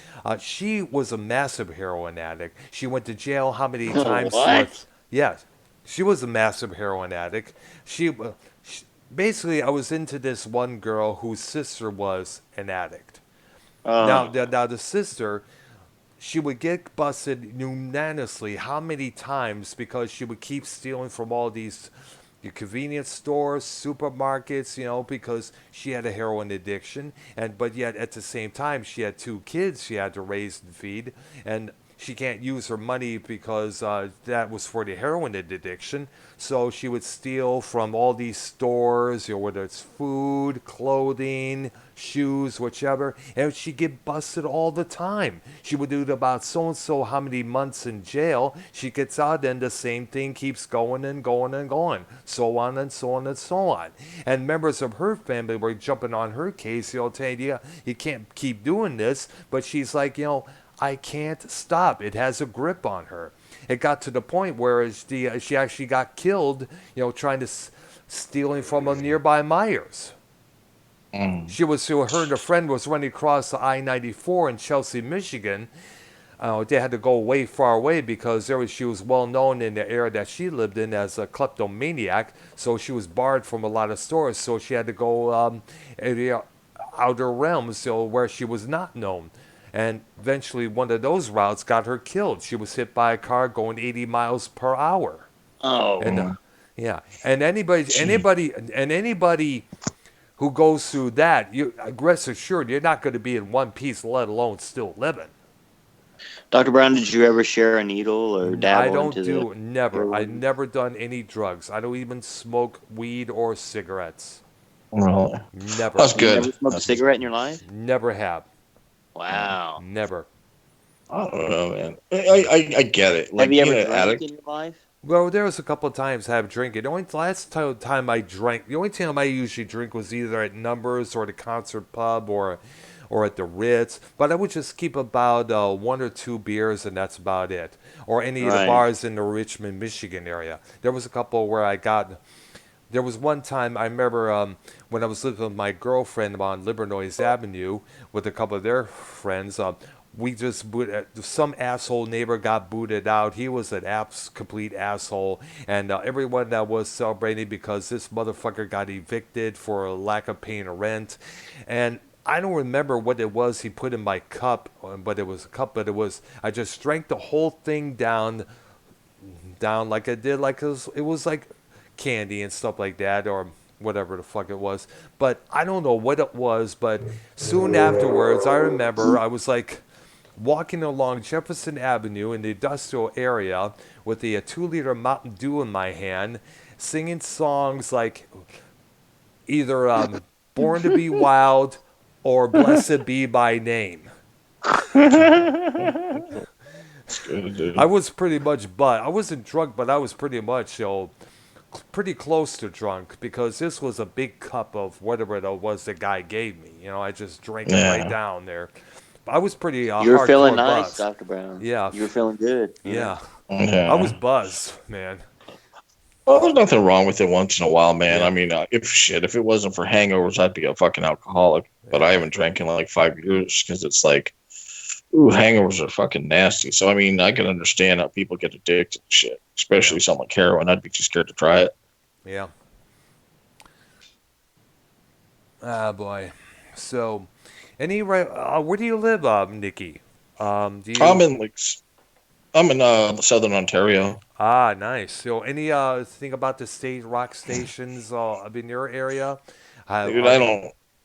She was a massive heroin addict. She went to jail how many times? What? Yes, she was a massive heroin addict. She basically, I was into this one girl whose sister was an addict. Now, Uh, the sister, she would get busted unanimously how many times because she would keep stealing from all these convenience stores, supermarkets, because she had a heroin addiction, but yet at the same time she had two kids she had to raise and feed, and she can't use her money because that was for the heroin addiction. So she would steal from all these stores, whether it's food, clothing, shoes, whichever, and she'd get busted all the time. She would do about so and so how many months in jail. She gets out, and the same thing keeps going and going and going, so on and so on and so on. And members of her family were jumping on her case, saying, "Yeah, you can't keep doing this," but she's like, I can't stop. It has a grip on her. It got to the point where she actually got killed, trying to stealing from a nearby Myers. Mm. Her and a friend was running across the I-94 in Chelsea, Michigan. They had to go way far away because she was well known in the area that she lived in as a kleptomaniac. So she was barred from a lot of stores. So she had to go in the outer realms, where she was not known. And eventually, one of those routes got her killed. She was hit by a car going 80 miles per hour. oh, And Mm. yeah, and anybody who goes through that, you rest assured you're not going to be in one piece, let alone still living. Dr. Brown, did you ever share a needle or I dabble don't into the do never. I heroin? never done any drugs. I don't even smoke weed or cigarettes. Really? Never, That's You good. never smoked a cigarette in your life? never have, Wow. never. I don't know, man. I get it. Have Like you being ever an drank addict. in your life? Well, there was a couple of times I have drinking. The only last time I drank, the only time I usually drink was either at Numbers or the concert pub or at the Ritz. But I would just keep about one or two beers, and that's about it. Or any of the Right. bars in the Richmond, Michigan area. There was a couple where I got. There was one time I remember when I was living with my girlfriend on Livernois Avenue with a couple of their friends. We just some asshole neighbor got booted out. He was an complete asshole, and everyone that was celebrating because this motherfucker got evicted for a lack of paying rent, and I don't remember what it was he put in my cup, but it was a cup. But it was I just drank the whole thing down like I did, like it was like candy and stuff like that, or whatever the fuck it was. But I don't know what it was. But soon afterwards, I remember I was like walking along Jefferson Avenue in the industrial area with a 2 liter Mountain Dew in my hand, singing songs like either Born to Be Wild or Blessed Be By Name. That's good, I dude. was pretty much, but I wasn't drunk, but I was pretty much, pretty close to drunk because this was a big cup of whatever it was the guy gave me. I just drank it right Yeah. down there. I was pretty You were feeling hardcore nice, buzzed. Dr. Brown. Yeah, You were feeling good. yeah. I was Yeah. buzzed, man. Well, there's nothing wrong with it once in a while, man. I Yeah, mean, if it wasn't for hangovers, I'd be a fucking alcoholic. But I yeah, haven't drank in like 5 years because it's like, ooh, hangovers are fucking nasty. So I mean, I can understand how people get addicted to shit, yeah, especially something like heroin. I'd be too scared to try it. yeah. Ah, boy. So, where do you live, Nikki? Do I'm you? in like I'm in southern Ontario. Ah, nice. So, any thing about the state rock stations up in your area? Dude, Are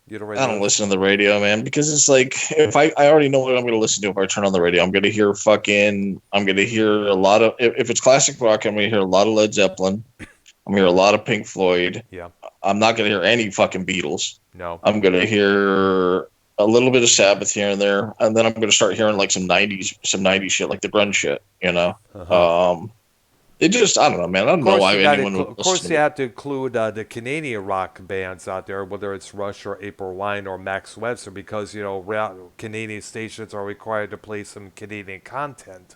you don't really I don't listen? listen to the radio, man, because it's like if I already know what I'm going to listen to if I turn on the radio. I'm going to hear a lot of if it's classic rock, I'm going to hear a lot of Led Zeppelin. I'm going to hear a lot of Pink Floyd. Yeah. I'm not going to hear any fucking Beatles. No. I'm going to hear a little bit of Sabbath here and there, and then I'm going to start hearing like some '90s shit, like the grunge shit. Uh huh. Um, it just I don't know, man. I Of don't know course, why anyone would of listen course, to you it. have to include the Canadian rock bands out there, whether it's Rush or April Wine or Max Webster, because Canadian stations are required to play some Canadian content.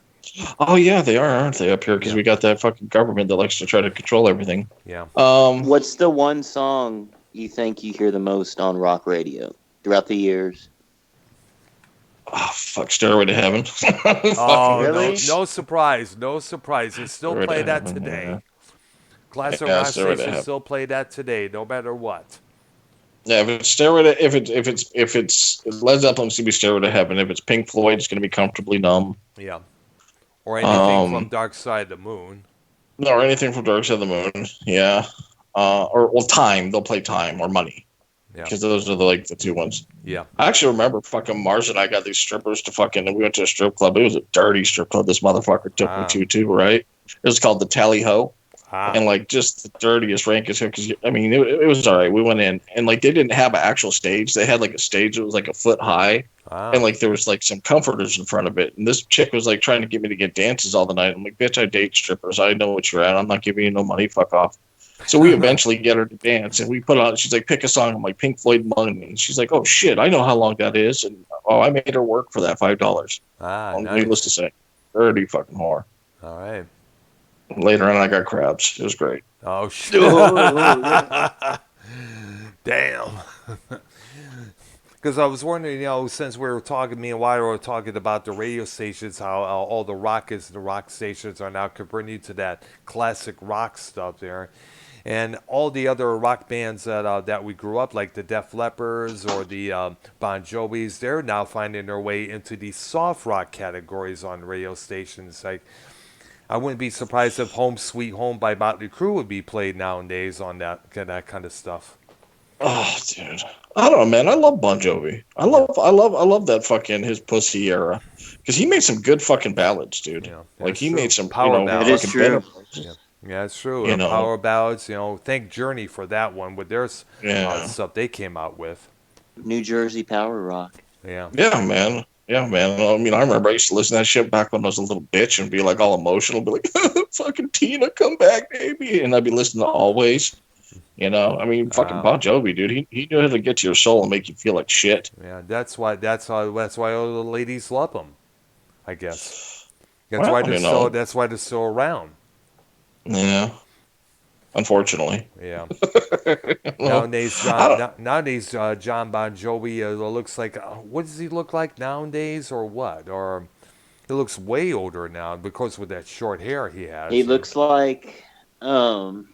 Oh yeah, they are, aren't they, up here? Because Yeah, we got that fucking government that likes to try to control everything. yeah. Um, What's the one song you think you hear the most on rock radio throughout the years? oh, fuck, Stairway to Heaven. Oh Fucking no, Really? no surprise, no surprise. They still Stairway to play that Heaven. Yeah, today. Classic yeah, rock Stairway to stations Heaven. still play that today, no matter what. Yeah, if it's Stairway to if it's Led Zeppelin, it's gonna be Stairway to Heaven. If it's Pink Floyd, it's gonna be Comfortably Numb. Yeah, or anything from Um, Dark Side of the Moon. no, or anything from Dark Side of the Moon. Yeah. Or well, Time. They'll play Time or Money Yeah, because those are the two ones. yeah. I actually remember fucking Mars and I got these strippers to fucking, and we went to a strip club. It was a dirty strip club. This motherfucker took me Ah, to too, right? It was called the Tally Ho, ah. and like just the dirtiest, rankest. Because I mean, it was all right. We went in, and like they didn't have an actual stage. They had like a stage that was like a foot high, and Ah. like there was like some comforters in front of it. And this chick was like trying to get me to get dances all the night. I'm like, bitch, I date strippers. I know what you're at. I'm not giving you no money. Fuck off. So we eventually get her to dance, and we put on. She's like, "Pick a song." I'm like, "Pink Floyd Money." And she's like, "Oh shit, I know how long that is." And oh, I made her work for that $5. Ah, Well, needless to nice. say, dirty fucking whore. All right. Later on, I got crabs. It was great. Oh shit. Oh, Damn. Because I was wondering, since we were talking, me and Wyatt were talking about the radio stations, how all the rock stations are now converting to that classic rock stuff there, and all the other rock bands that we grew up, like the Def Leppers or the Bon Jovis, they're now finding their way into the soft rock categories on radio stations. Like, I wouldn't be surprised if "Home Sweet Home" by Motley Crue would be played nowadays on that kind of stuff. Oh, dude, I don't know, man. I love Bon Jovi. Yeah, I love that fucking his pussy era because he made some good fucking ballads, dude. yeah, Like that's he made true. some, Power that is fucking ballads. true. Yeah, bangers. yeah, it's true. You know, Power ballads. Thank Journey for that one with their yeah. stuff they came out with. New Jersey power rock. Yeah, Yeah, man. Yeah, man. I mean, I remember I used to listen to that shit back when I was a little bitch and be like all emotional, be like, fucking Tina, come back, baby. And I'd be listening to Always. I mean, fucking uh, Bon Jovi, dude. He knew how to get to your soul and make you feel like shit. yeah. That's why all the ladies love them. I guess Well, that's why they're still around. yeah, unfortunately. Yeah. Well, I don't, Nowadays, John Bon Jovi looks like what does he look like nowadays, or what? Or he looks way older now because with that short hair he He has. looks like um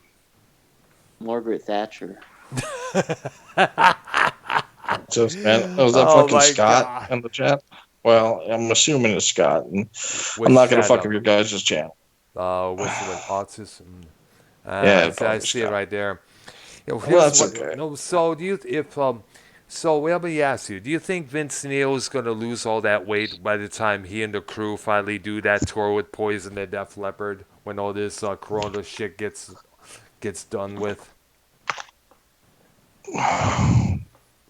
Margaret Thatcher. just, man, was that Oh fucking my Scott god! in the chat? Well, I'm assuming it's Scott, and I'm Which not going to fuck up shadow? your guys' channel. What's it with autism? Yeah, I it'd see. I probably be see it Scott. right there. Well, Here's that's what. okay. No. So do you if So let me ask you: do you think Vince Neil is going to lose all that weight by the time he and the crew finally do that tour with Poison and Def Leppard when all this Corona shit gets done with? I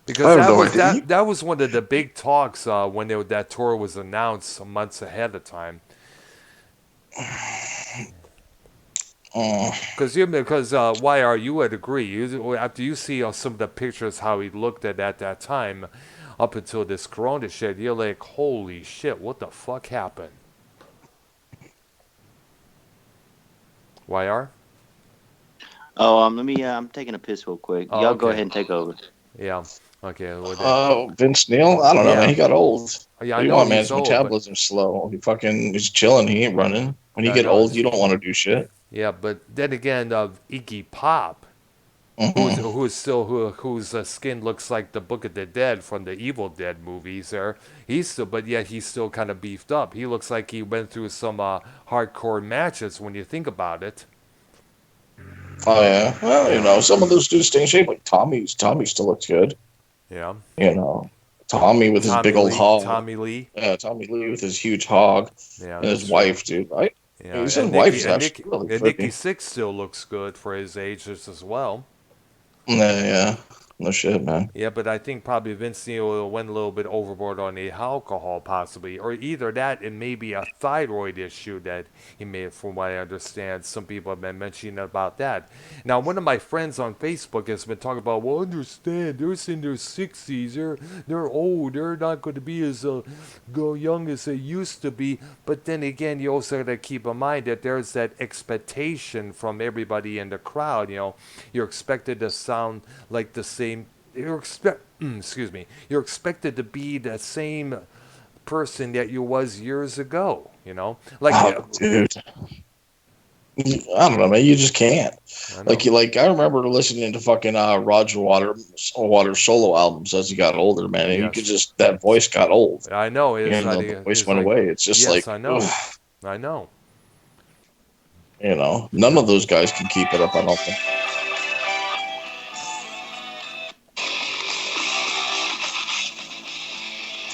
Because have no idea. that was one of the big talks when that tour was announced some months ahead of time. Uh, Because why are you would agree? After you see some of the pictures how he looked at that time, up until this Corona shit, you're like, holy shit, what the fuck happened? YR? Oh, let me. I'm taking a piss real quick. Oh, Y'all go okay. ahead and take over. Yeah. Okay. Well, then. Vince Neil? I don't know, man. Yeah. He got old. Yeah, What I do you know want, man? he's His old, but metabolism's slow. He's chilling. He ain't running. When you I get know old, it's you don't want to do shit. yeah. But then again, Iggy Pop, Mhm. whose skin looks like the Book of the Dead from the Evil Dead movies. There, but yet he's still kind of beefed up. He looks like he went through some hardcore matches when you think about it. Oh yeah. Well, Yeah, some of those do stay in shape. Like Tommy still looks good. yeah. You know, Tommy with his big old hog. Tommy Lee. Tommy Lee with his huge hog, Yeah, and his that's true. wife, dude. Right? Yeah, His wife is actually really And Nikki pretty. Six still looks good for his age as well. Yeah, yeah. No shit, man. Yeah, but I think probably Vince Neil went a little bit overboard on the alcohol, possibly, or either that and maybe a thyroid issue that he may have, from what I understand. Some people have been mentioning about that. Now, one of my friends on Facebook has been talking about, well, understand, they're in their 60s, they're old, they're not going to be as go young as they used to be. But then again, you also got to keep in mind that there's that expectation from everybody in the crowd. You're expected to sound like the same. Excuse me. You're expected to be the same person that you was years ago. Like Oh, dude. I don't know, man. You just can't. I know. I remember listening to fucking Roger Waters solo albums as he got older, man. And you could Yes, just that voice got old. I know. It's like The voice it's went like away. It's just yes, like, I know. ugh, I know. none of those guys can keep it up. I don't think.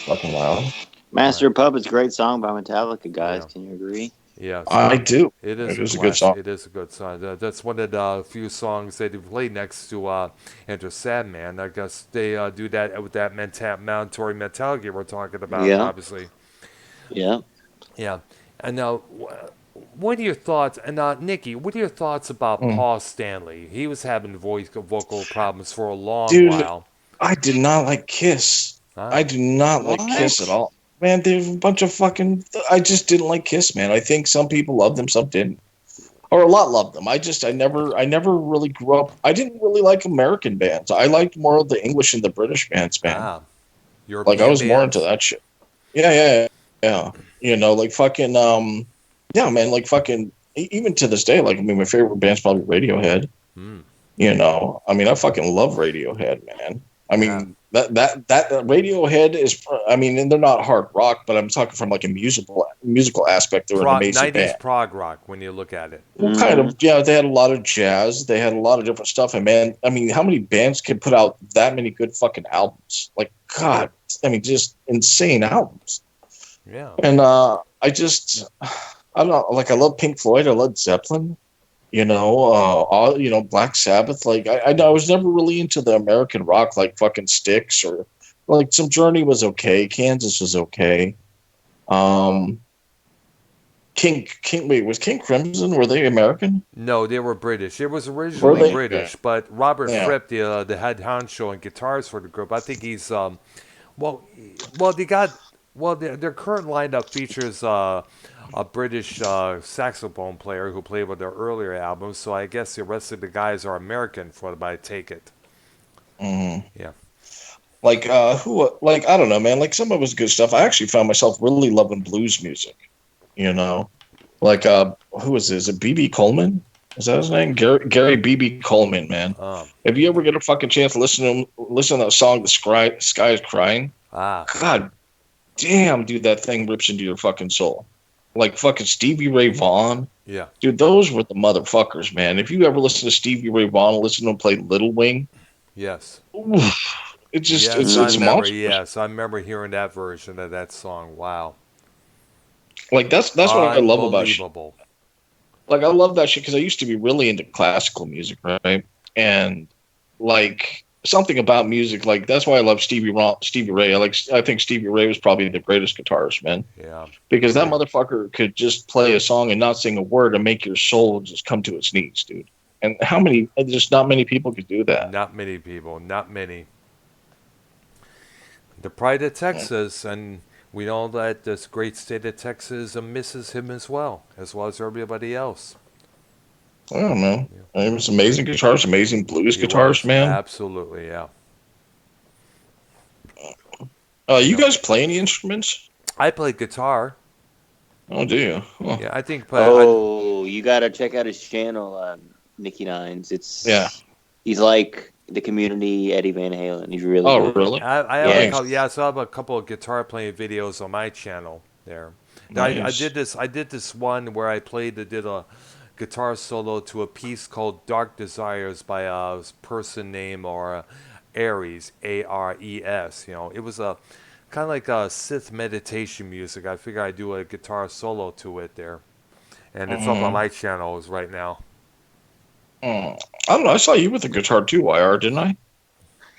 Fucking loud. Master Right. of Puppets, great song by Metallica, guys. Yeah. Can you agree? Yes. I do. It is It a is a good class. song. It is a good song. That's one of the few songs they do play next to Enter Sandman. I guess they do that with that mandatory mentality we're talking about, Yeah, obviously. yeah. Yeah. And now, what are your thoughts? And Nikki, what are your thoughts about Mm. Paul Stanley? He was having vocal problems for a long Dude, while. I did not like Kiss. I Ah, do not like Kiss at What? all. Man, there's a bunch of fucking. I just didn't like Kiss, man. I think some people loved them, some didn't, or a lot loved them. I never really grew up. I didn't really like American bands. I liked more of the English and the British bands, man. ah, Like I European was more into bands. that shit. Yeah, yeah, yeah. Like fucking. Yeah, man. Like fucking. Even to this day, like I mean, my favorite band's probably Radiohead. Hmm. I mean, I fucking love Radiohead, man. I Yeah. mean, that Radiohead is. I mean, and they're not hard rock, but I'm talking from like a musical aspect. They're an amazing 90s band. prog rock when you look at it. Well, kind Mm-hmm. of, yeah. They had a lot of jazz. They had a lot of different stuff. And man, I mean, how many bands can put out that many good fucking albums? Like, God, I mean, just insane albums. Yeah. And I don't know. Like, I love Pink Floyd. I love Zeppelin. Black Sabbath. Like, I was never really into the American rock, like fucking Styx or like some Journey was okay. Kansas was okay. Um, Wait, was King Crimson? Were they American? No, they were British. It was Were originally they? British, but Robert Yeah. Fripp, the head honcho and guitars for the group, I think he's well, well they got well their current lineup features a British saxophone player who played with their earlier albums. So I guess the rest of the guys are American, for what I take it. Mhm. Yeah. Like who? Like I don't know, man. Like some of it was good stuff. I actually found myself really loving blues music. You know, like who is this? Is it BB Coleman? Is that his name? Gary BB Coleman, man. Um. If you ever get a fucking chance to listen to that song, Sky is Crying. Ah. God damn, dude, that thing rips into your fucking soul. Like fucking Stevie Ray Vaughan. Yeah. Dude, those were the motherfuckers, man. If you ever listen to Stevie Ray Vaughan and listen to him play Little Wing, Yes. oof, Yes, I it's Mm-hmm. remember. monstrous. Yes, I remember hearing that version of that song. Wow. Like that's what I love about shit. Unbelievable. Like I love that shit because I used to be really into classical music, right? And like something about music, like that's why I love Stevie Ray. I think Stevie Ray was probably the greatest guitarist, man, Yeah. because that Agreed. motherfucker could just play a song and not sing a word and make your soul just come to its knees, dude. And just not many people could do that. Not many people. Not many. The pride of Texas, and we know that this great state of Texas misses him as well as everybody else. I don't know. Yeah. It was amazing guitarist, amazing blues He guitarist, was man. absolutely, yeah. You No, guys play any instruments? I play guitar. Oh, do you? Huh. Yeah, I think, but I, Oh, you gotta check out his channel, Nicky Nines. Yeah. He's like the community Eddie Van Halen. He's really Oh, good. really? I have a Yeah. couple. Nice, Yeah, so I have a couple of guitar playing videos on my channel there. I nice. did this. I did this one where I did a guitar solo to a piece called "Dark Desires" by a person named Ares, Ares. You know, it was a kind of like a Sith meditation music. I figure I'd do a guitar solo to it there, and it's up on Mm-hmm. my channels right now. Mm. I don't know. I saw you with a guitar too, YR, didn't I?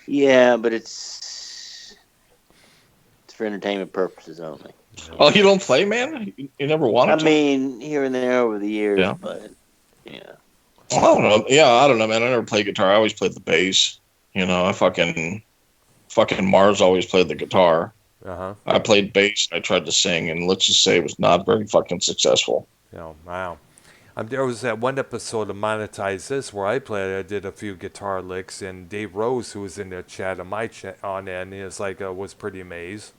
Yeah, but it's for entertainment purposes only. You know. Oh, you don't play, man? You never I wanted to? mean, here and there over the years, Yeah. but yeah. I don't know. Yeah, I don't know, man. I never played guitar. I always played the bass. I fucking Mars always played the guitar. Uh huh. I played bass. I tried to sing, and let's just say it was not very fucking successful. You know. Wow. There was that one episode of Monetize This where I did a few guitar licks, and Dave Rose, who was in the chat on my chat on end, is like was pretty amazed.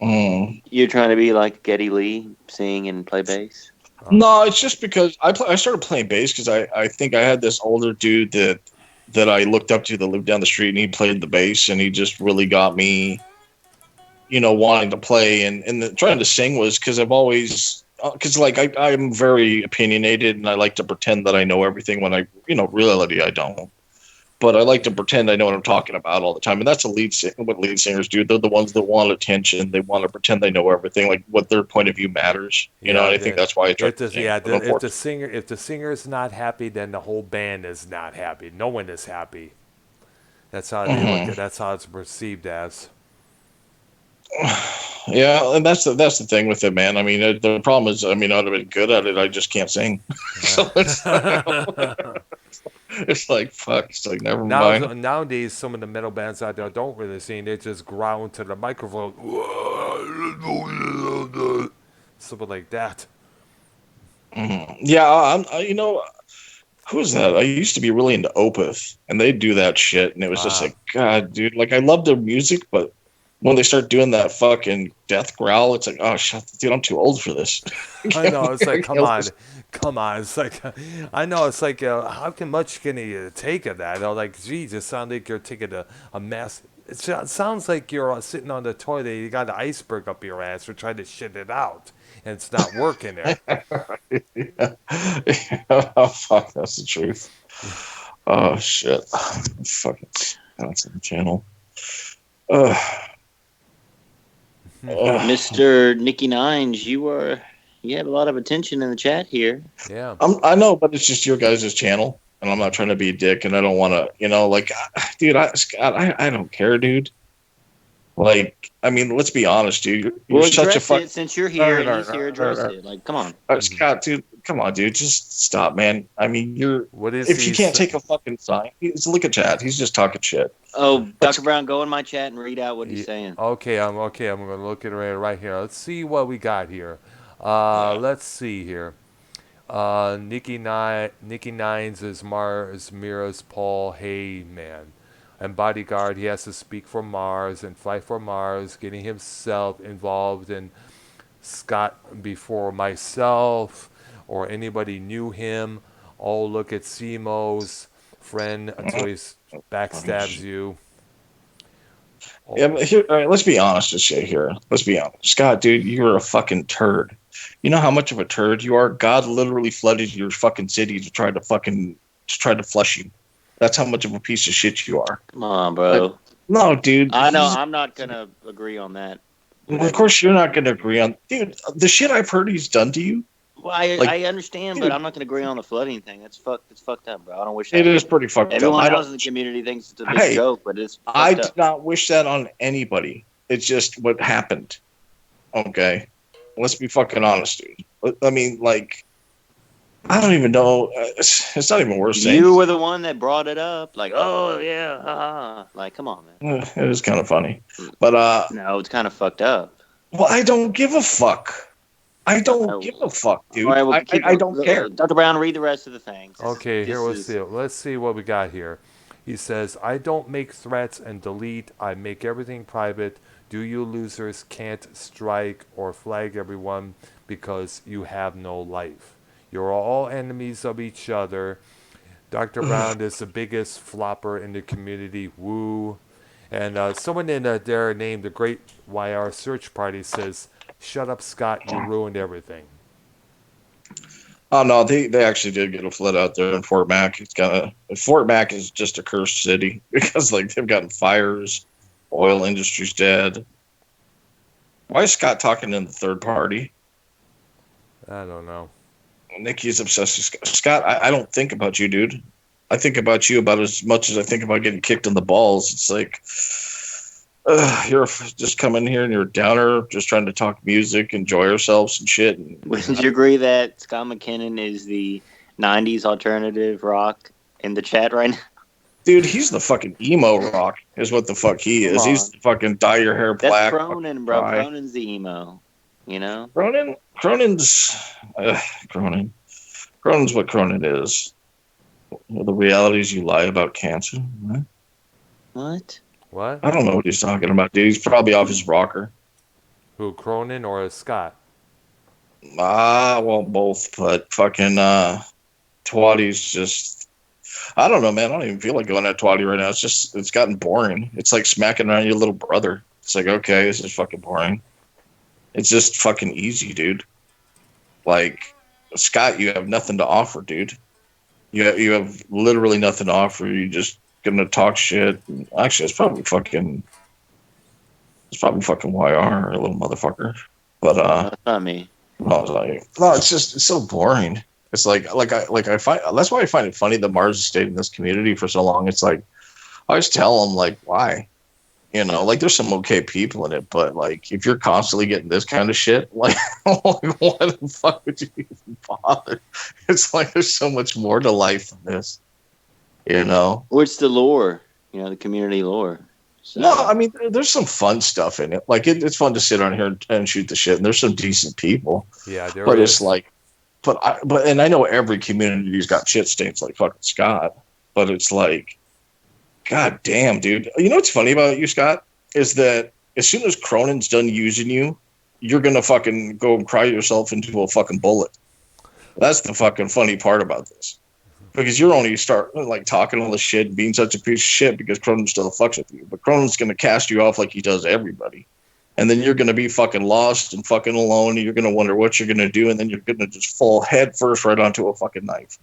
Mm. You're trying to be like Geddy Lee, sing and play bass? Uh, No, it's just because I started playing bass because I think I had this older dude that I looked up to that lived down the street, and he played the bass, and he just really got me, wanting to play, and trying to sing was because I've always because like I'm very opinionated, and I like to pretend that I know everything when reality I don't. But I like to pretend I know what I'm talking about all the time, and that's what lead singers do. They're the ones that want attention. They want to pretend they know everything, like what their point of view matters. And yeah, I think that's why I try to sing. But unfortunately, if the singer is not happy, then the whole band is not happy. No one is happy. That's how they look hmm at. That's how it's perceived as. yeah, and that's the thing with it, man. I mean, the problem is, I mean, I'd have been good at it. I just can't sing, so it's like fuck. It's like never mind. Nowadays, some of the metal bands out there don't really sing. They just growl into the microphone, something like that. Yeah, who's that? I used to be really into Opeth, and they do that shit, and it was just Ah, like, God, dude, like I love their music, but when they start doing that fucking death growl, it's like, oh, shut, dude, I'm too old for this. I know. It's I like, come can't on, listen. come on. It's like, I know. It's like, much can you take of that? Like, geez, it sounds like you're taking a mess. It sounds like you're sitting on the toilet. You got an iceberg up your ass. You're trying to shit it out, and it's not working there. Yeah. Oh, fuck, that's the truth. Oh shit, fucking, that's the channel. Uh, Mr. Nicky Nines, you have a lot of attention in the chat here. Yeah. I know, but it's just your guys' channel, and I'm not trying to be a dick, and I don't want to, like, dude, Scott, I don't care, dude. Like, I mean, let's be honest, dude. You're Well, such a address fuck. it since you're All here right, and all he's right, all here. right, all right, Address all right. it. Like, come on. Mhm. Scott, dude, come on, dude, just stop, man. I mean, What is if you he? can't take a fucking sign, look at Chad. He's just talking shit. Oh, Let's, Dr. Brown, go in my chat and read out what he's Yeah, saying. okay. I'm gonna look at it right here. Let's see what we got here. yeah. Let's see here. Nikki Nines is Mars, Mira's Paul Heyman. And bodyguard, he has to speak for Mars and fight for Mars, getting himself involved in Scott before myself or anybody knew him. Oh, look at Simo's friend until he backstabs you. Oh, Yeah, but here, all right, let's be honest this shit here. Let's be honest. Scott, dude, you're a fucking turd. You know how much of a turd you are? God literally flooded your fucking city to try to flush you. That's how much of a piece of shit you are. Come on, Like, bro. no, dude. I know I'm not gonna agree on that. Of course you're not gonna agree on, dude, the shit I've heard he's done to you. Well, Like, I understand, but dude, I'm not gonna agree on the flooding thing. It's fucked up, bro. I don't wish it that on is you. pretty fucked up. Everyone I else don't in the community thinks it's a big hey, joke, but it's I fucked do up. not wish that on anybody. It's just what happened. Okay. Let's be fucking honest, dude. I mean, like, I don't even know. It's not even worth saying. You were the one that brought it up. Like, oh yeah, haha. Like, come on, man. It is kind of funny, but No, it's kind of fucked up. well, I don't give a fuck. I don't give a fuck, All dude. right, well, keep I don't care. Dr. Brown, read the rest of the things. okay, here This let's is see. Let's see what we got here. He says, "I don't make threats and delete. I make everything private. Do you losers can't strike or flag everyone because you have no life. You're all enemies of each other. Dr. Brown is the biggest flopper in the community. Woo. And someone in there named the Great YR Search Party says, "Shut up, Scott. You ruined everything." Oh no, they actually did get a flood out there in Fort Mac. It's kind of Fort Mac is just a cursed city because like they've gotten fires, oil industry's dead. Why is Scott talking in the third party? I don't know. Nikki's obsessed with Scott. Scott, I don't think about you, dude. I think about you about as much as I think about getting kicked in the balls. It's like you're just coming here and you're a downer, just trying to talk music, enjoy ourselves and shit. Would you agree that Scott McKinnon is the '90s alternative rock in the chat right now? Dude, he's the fucking emo rock, is what the fuck he Come is. He's on, the fucking dye your hair that's black, fucking Cronin, bro. cry. Cronin's the emo. You know Cronin's Cronin. Cronin's what Cronin is. The realities you lie about cancer. What? what? What? I don't know what he's talking about, dude. He's probably off his rocker. Who, Cronin or Scott? Ah, well, both, but fucking Twatty's just. I don't know, man. I don't even feel like going at Twatty right now. It's gotten boring. It's like smacking around your little brother. It's like, okay, this is fucking boring. It's just fucking easy, dude. Like, Scott, you have nothing to offer, dude. You have literally nothing to offer. You're just gonna talk shit. Actually, it's probably fucking YR, a little motherfucker. But No, it's not me. no, it's so boring. It's like I find that's why I find it funny that Mars has stayed in this community for so long. It's like I always tell them like why. Like there's some okay people in it, but like if you're constantly getting this kind of shit, like, like why the fuck would you even bother? It's like there's so much more to life than this, you know. What's the lore? The community lore. So, No, I mean there's some fun stuff in it. Like it's fun to sit on here and shoot the shit, and there's some decent people. Yeah, there But it's is. like, and I know every community's got shit stains like fucking Scott, but it's like God damn, dude. You know what's funny about you, Scott? Is that as soon as Cronin's done using you, you're gonna fucking go and cry yourself into a fucking bullet. That's the fucking funny part about this. Because you're only start like talking all this shit and being such a piece of shit because Cronin still fucks with you. But Cronin's gonna cast you off like he does everybody. And then you're gonna be fucking lost and fucking alone, and you're gonna wonder what you're gonna do, and then you're gonna just fall head first right onto a fucking knife.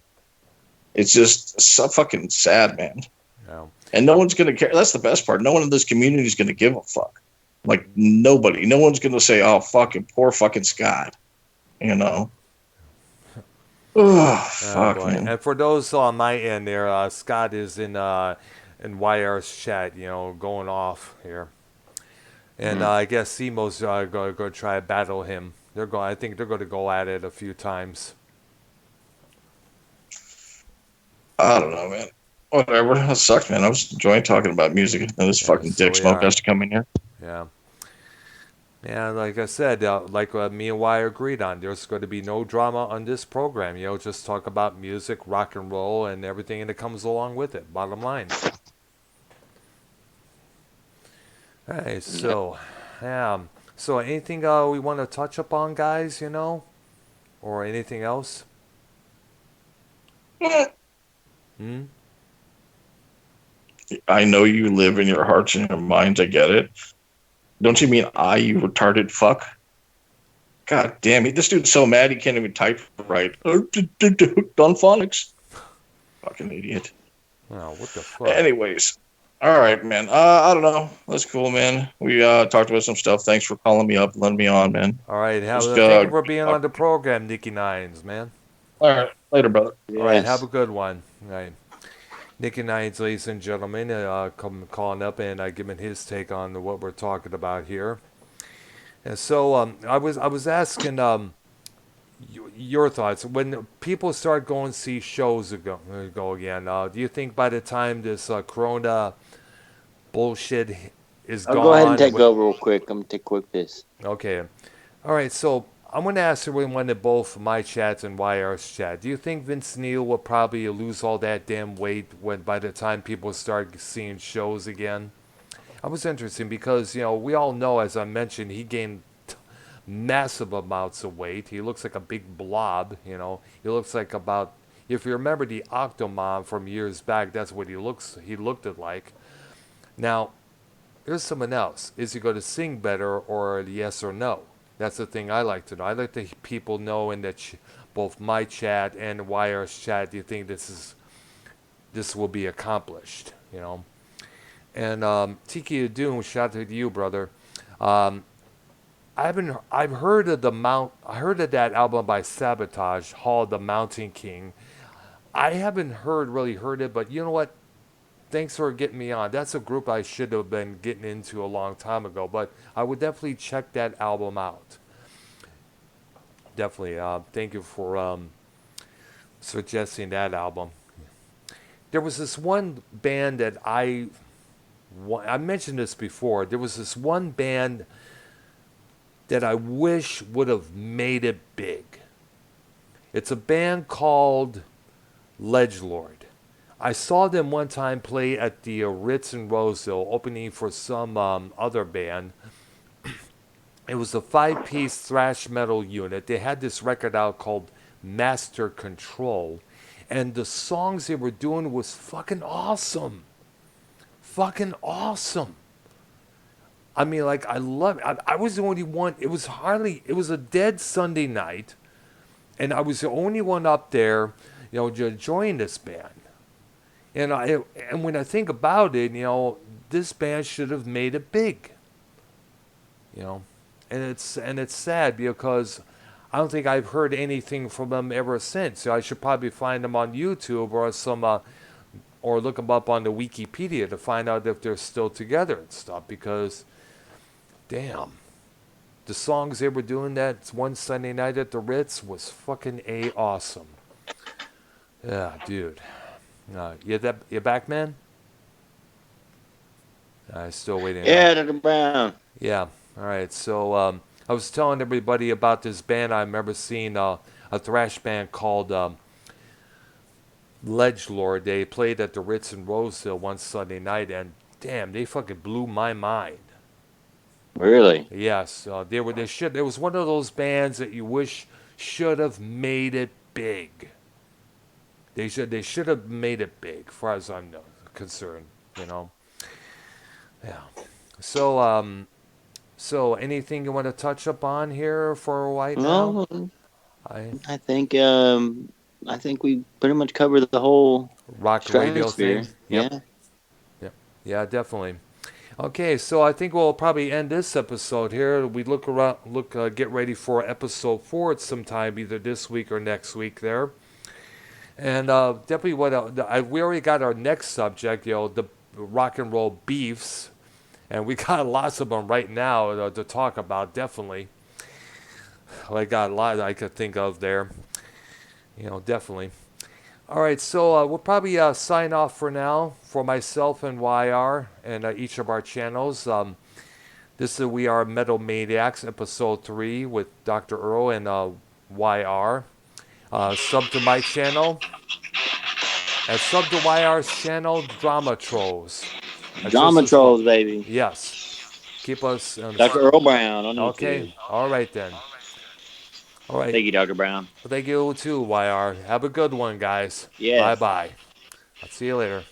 It's just so fucking sad, man. No. And no one's going to care. That's the best part. No one in this community is going to give a fuck. Like, nobody. No one's going to say, oh, fucking poor fucking Scott. You know? Oh, Oh fuck, boy! man. And for those on my end, there, Scott is in YR's chat, going off here, and I guess Simo's going to try to battle him. I think they're going to go at it a few times. I don't know, man. Whatever. That sucks, man. I was enjoying talking about music. And this fucking So dick we smoke are. has to come in here. Yeah. Yeah, like I said, like me and Y agreed on, there's going to be no drama on this program. Just talk about music, rock and roll, and everything that comes along with it. Bottom line. Hey, so anything we want to touch upon, guys? Or anything else? Hmm. I know you live in your hearts and your minds. I get it. Don't you mean you retarded fuck? God damn it. This dude's so mad he can't even type right. Done phonics. Fucking idiot. Oh, what the fuck? Anyways, all right, man. I don't know. That's cool, man. We talked about some stuff. Thanks for calling me up and letting me on, man. All right, Just thank you for being on the program, Nicky Nines, man. all right, later, brother. All right, have yes. a good one. All right. Nicky Nines, ladies and gentlemen, calling up and giving his take on what we're talking about here. And so I was asking your thoughts when people start going to see shows go again. Do you think by the time this Corona bullshit is I'll go ahead and gone? take over real quick. I'm gonna take a quick piss. Okay. All right. So I'm going to ask everyone in both my chats and YR's chat. Do you think Vince Neil will probably lose all that damn weight when by the time people start seeing shows again? I was interested because we all know, as I mentioned, he gained massive amounts of weight. He looks like a big blob. He looks like If you remember the Octomom from years back, that's what he looked it like. Now, here's someone else. Is he going to sing better or yes or no? That's the thing I like to know. I like to people know in that both my chat and YR's chat, do you think this will be accomplished? You know. And Tiki Doom, shout out to you, brother. Um, I've heard of I heard of that album by Sabotage, Hall the Mountain King. I haven't really heard it, but you know what? Thanks for getting me on. That's a group I should have been getting into a long time ago, but I would definitely check that album out. Definitely. Thank you for suggesting that album. There was this one band that I mentioned this before. There was this one band that I wish would have made it big. It's a band called Ledgelord. I saw them one time play at the Ritz in Roseville, opening for some other band. It was a five-piece thrash metal unit. They had this record out called Master Control, and the songs they were doing was fucking awesome. Fucking awesome. I mean, like, I love it. I was the only one. It was a dead Sunday night, and I was the only one up there, enjoying this band. And when I think about it, this band should have made it big, you know. And it's sad because I don't think I've heard anything from them ever since. So I should probably find them on YouTube or look them up on the Wikipedia to find out if they're still together and stuff because damn. The songs they were doing that one Sunday night at the Ritz was fucking awesome. Yeah, dude. You back, man? I still waiting. Yeah, Dr. Brown. Yeah. All right. So I was telling everybody about this band. I remember seeing a thrash band called Ledgelord. They played at the Ritz in Roseville one Sunday night, and damn, they fucking blew my mind. Really? Yes, they should. It was one of those bands that you wish should have made it big. They should have made it big, as far as I'm concerned. You know. Yeah. So so anything you want to touch up on here for right now? Well, I I think I think we pretty much covered the whole rock radio stratosphere. thing. Yep. Yeah. Yep. Yeah, definitely. Okay, so I think we'll probably end this episode here. We look around, get ready for episode 4 at some time, either this week or next week there. And definitely, we already got our next subject, the rock and roll beefs, and we got lots of them right now to talk about. Definitely, I got a lot I could think of there. Definitely. All right, so we'll probably sign off for now for myself and YR and each of our channels. This is We Are Metal Maniacs, episode 3 with Dr. Earl and YR. Sub to my channel. And sub to YR's channel, Drama Trolls. Just Drama as well. Trolls, baby. Yes. Keep us. Dr. Earl Brown on YouTube. Okay. All right then. All right. Thank you, Dr. Brown. Thank you too, YR. Have a good one, guys. Yes. Bye bye. I'll see you later.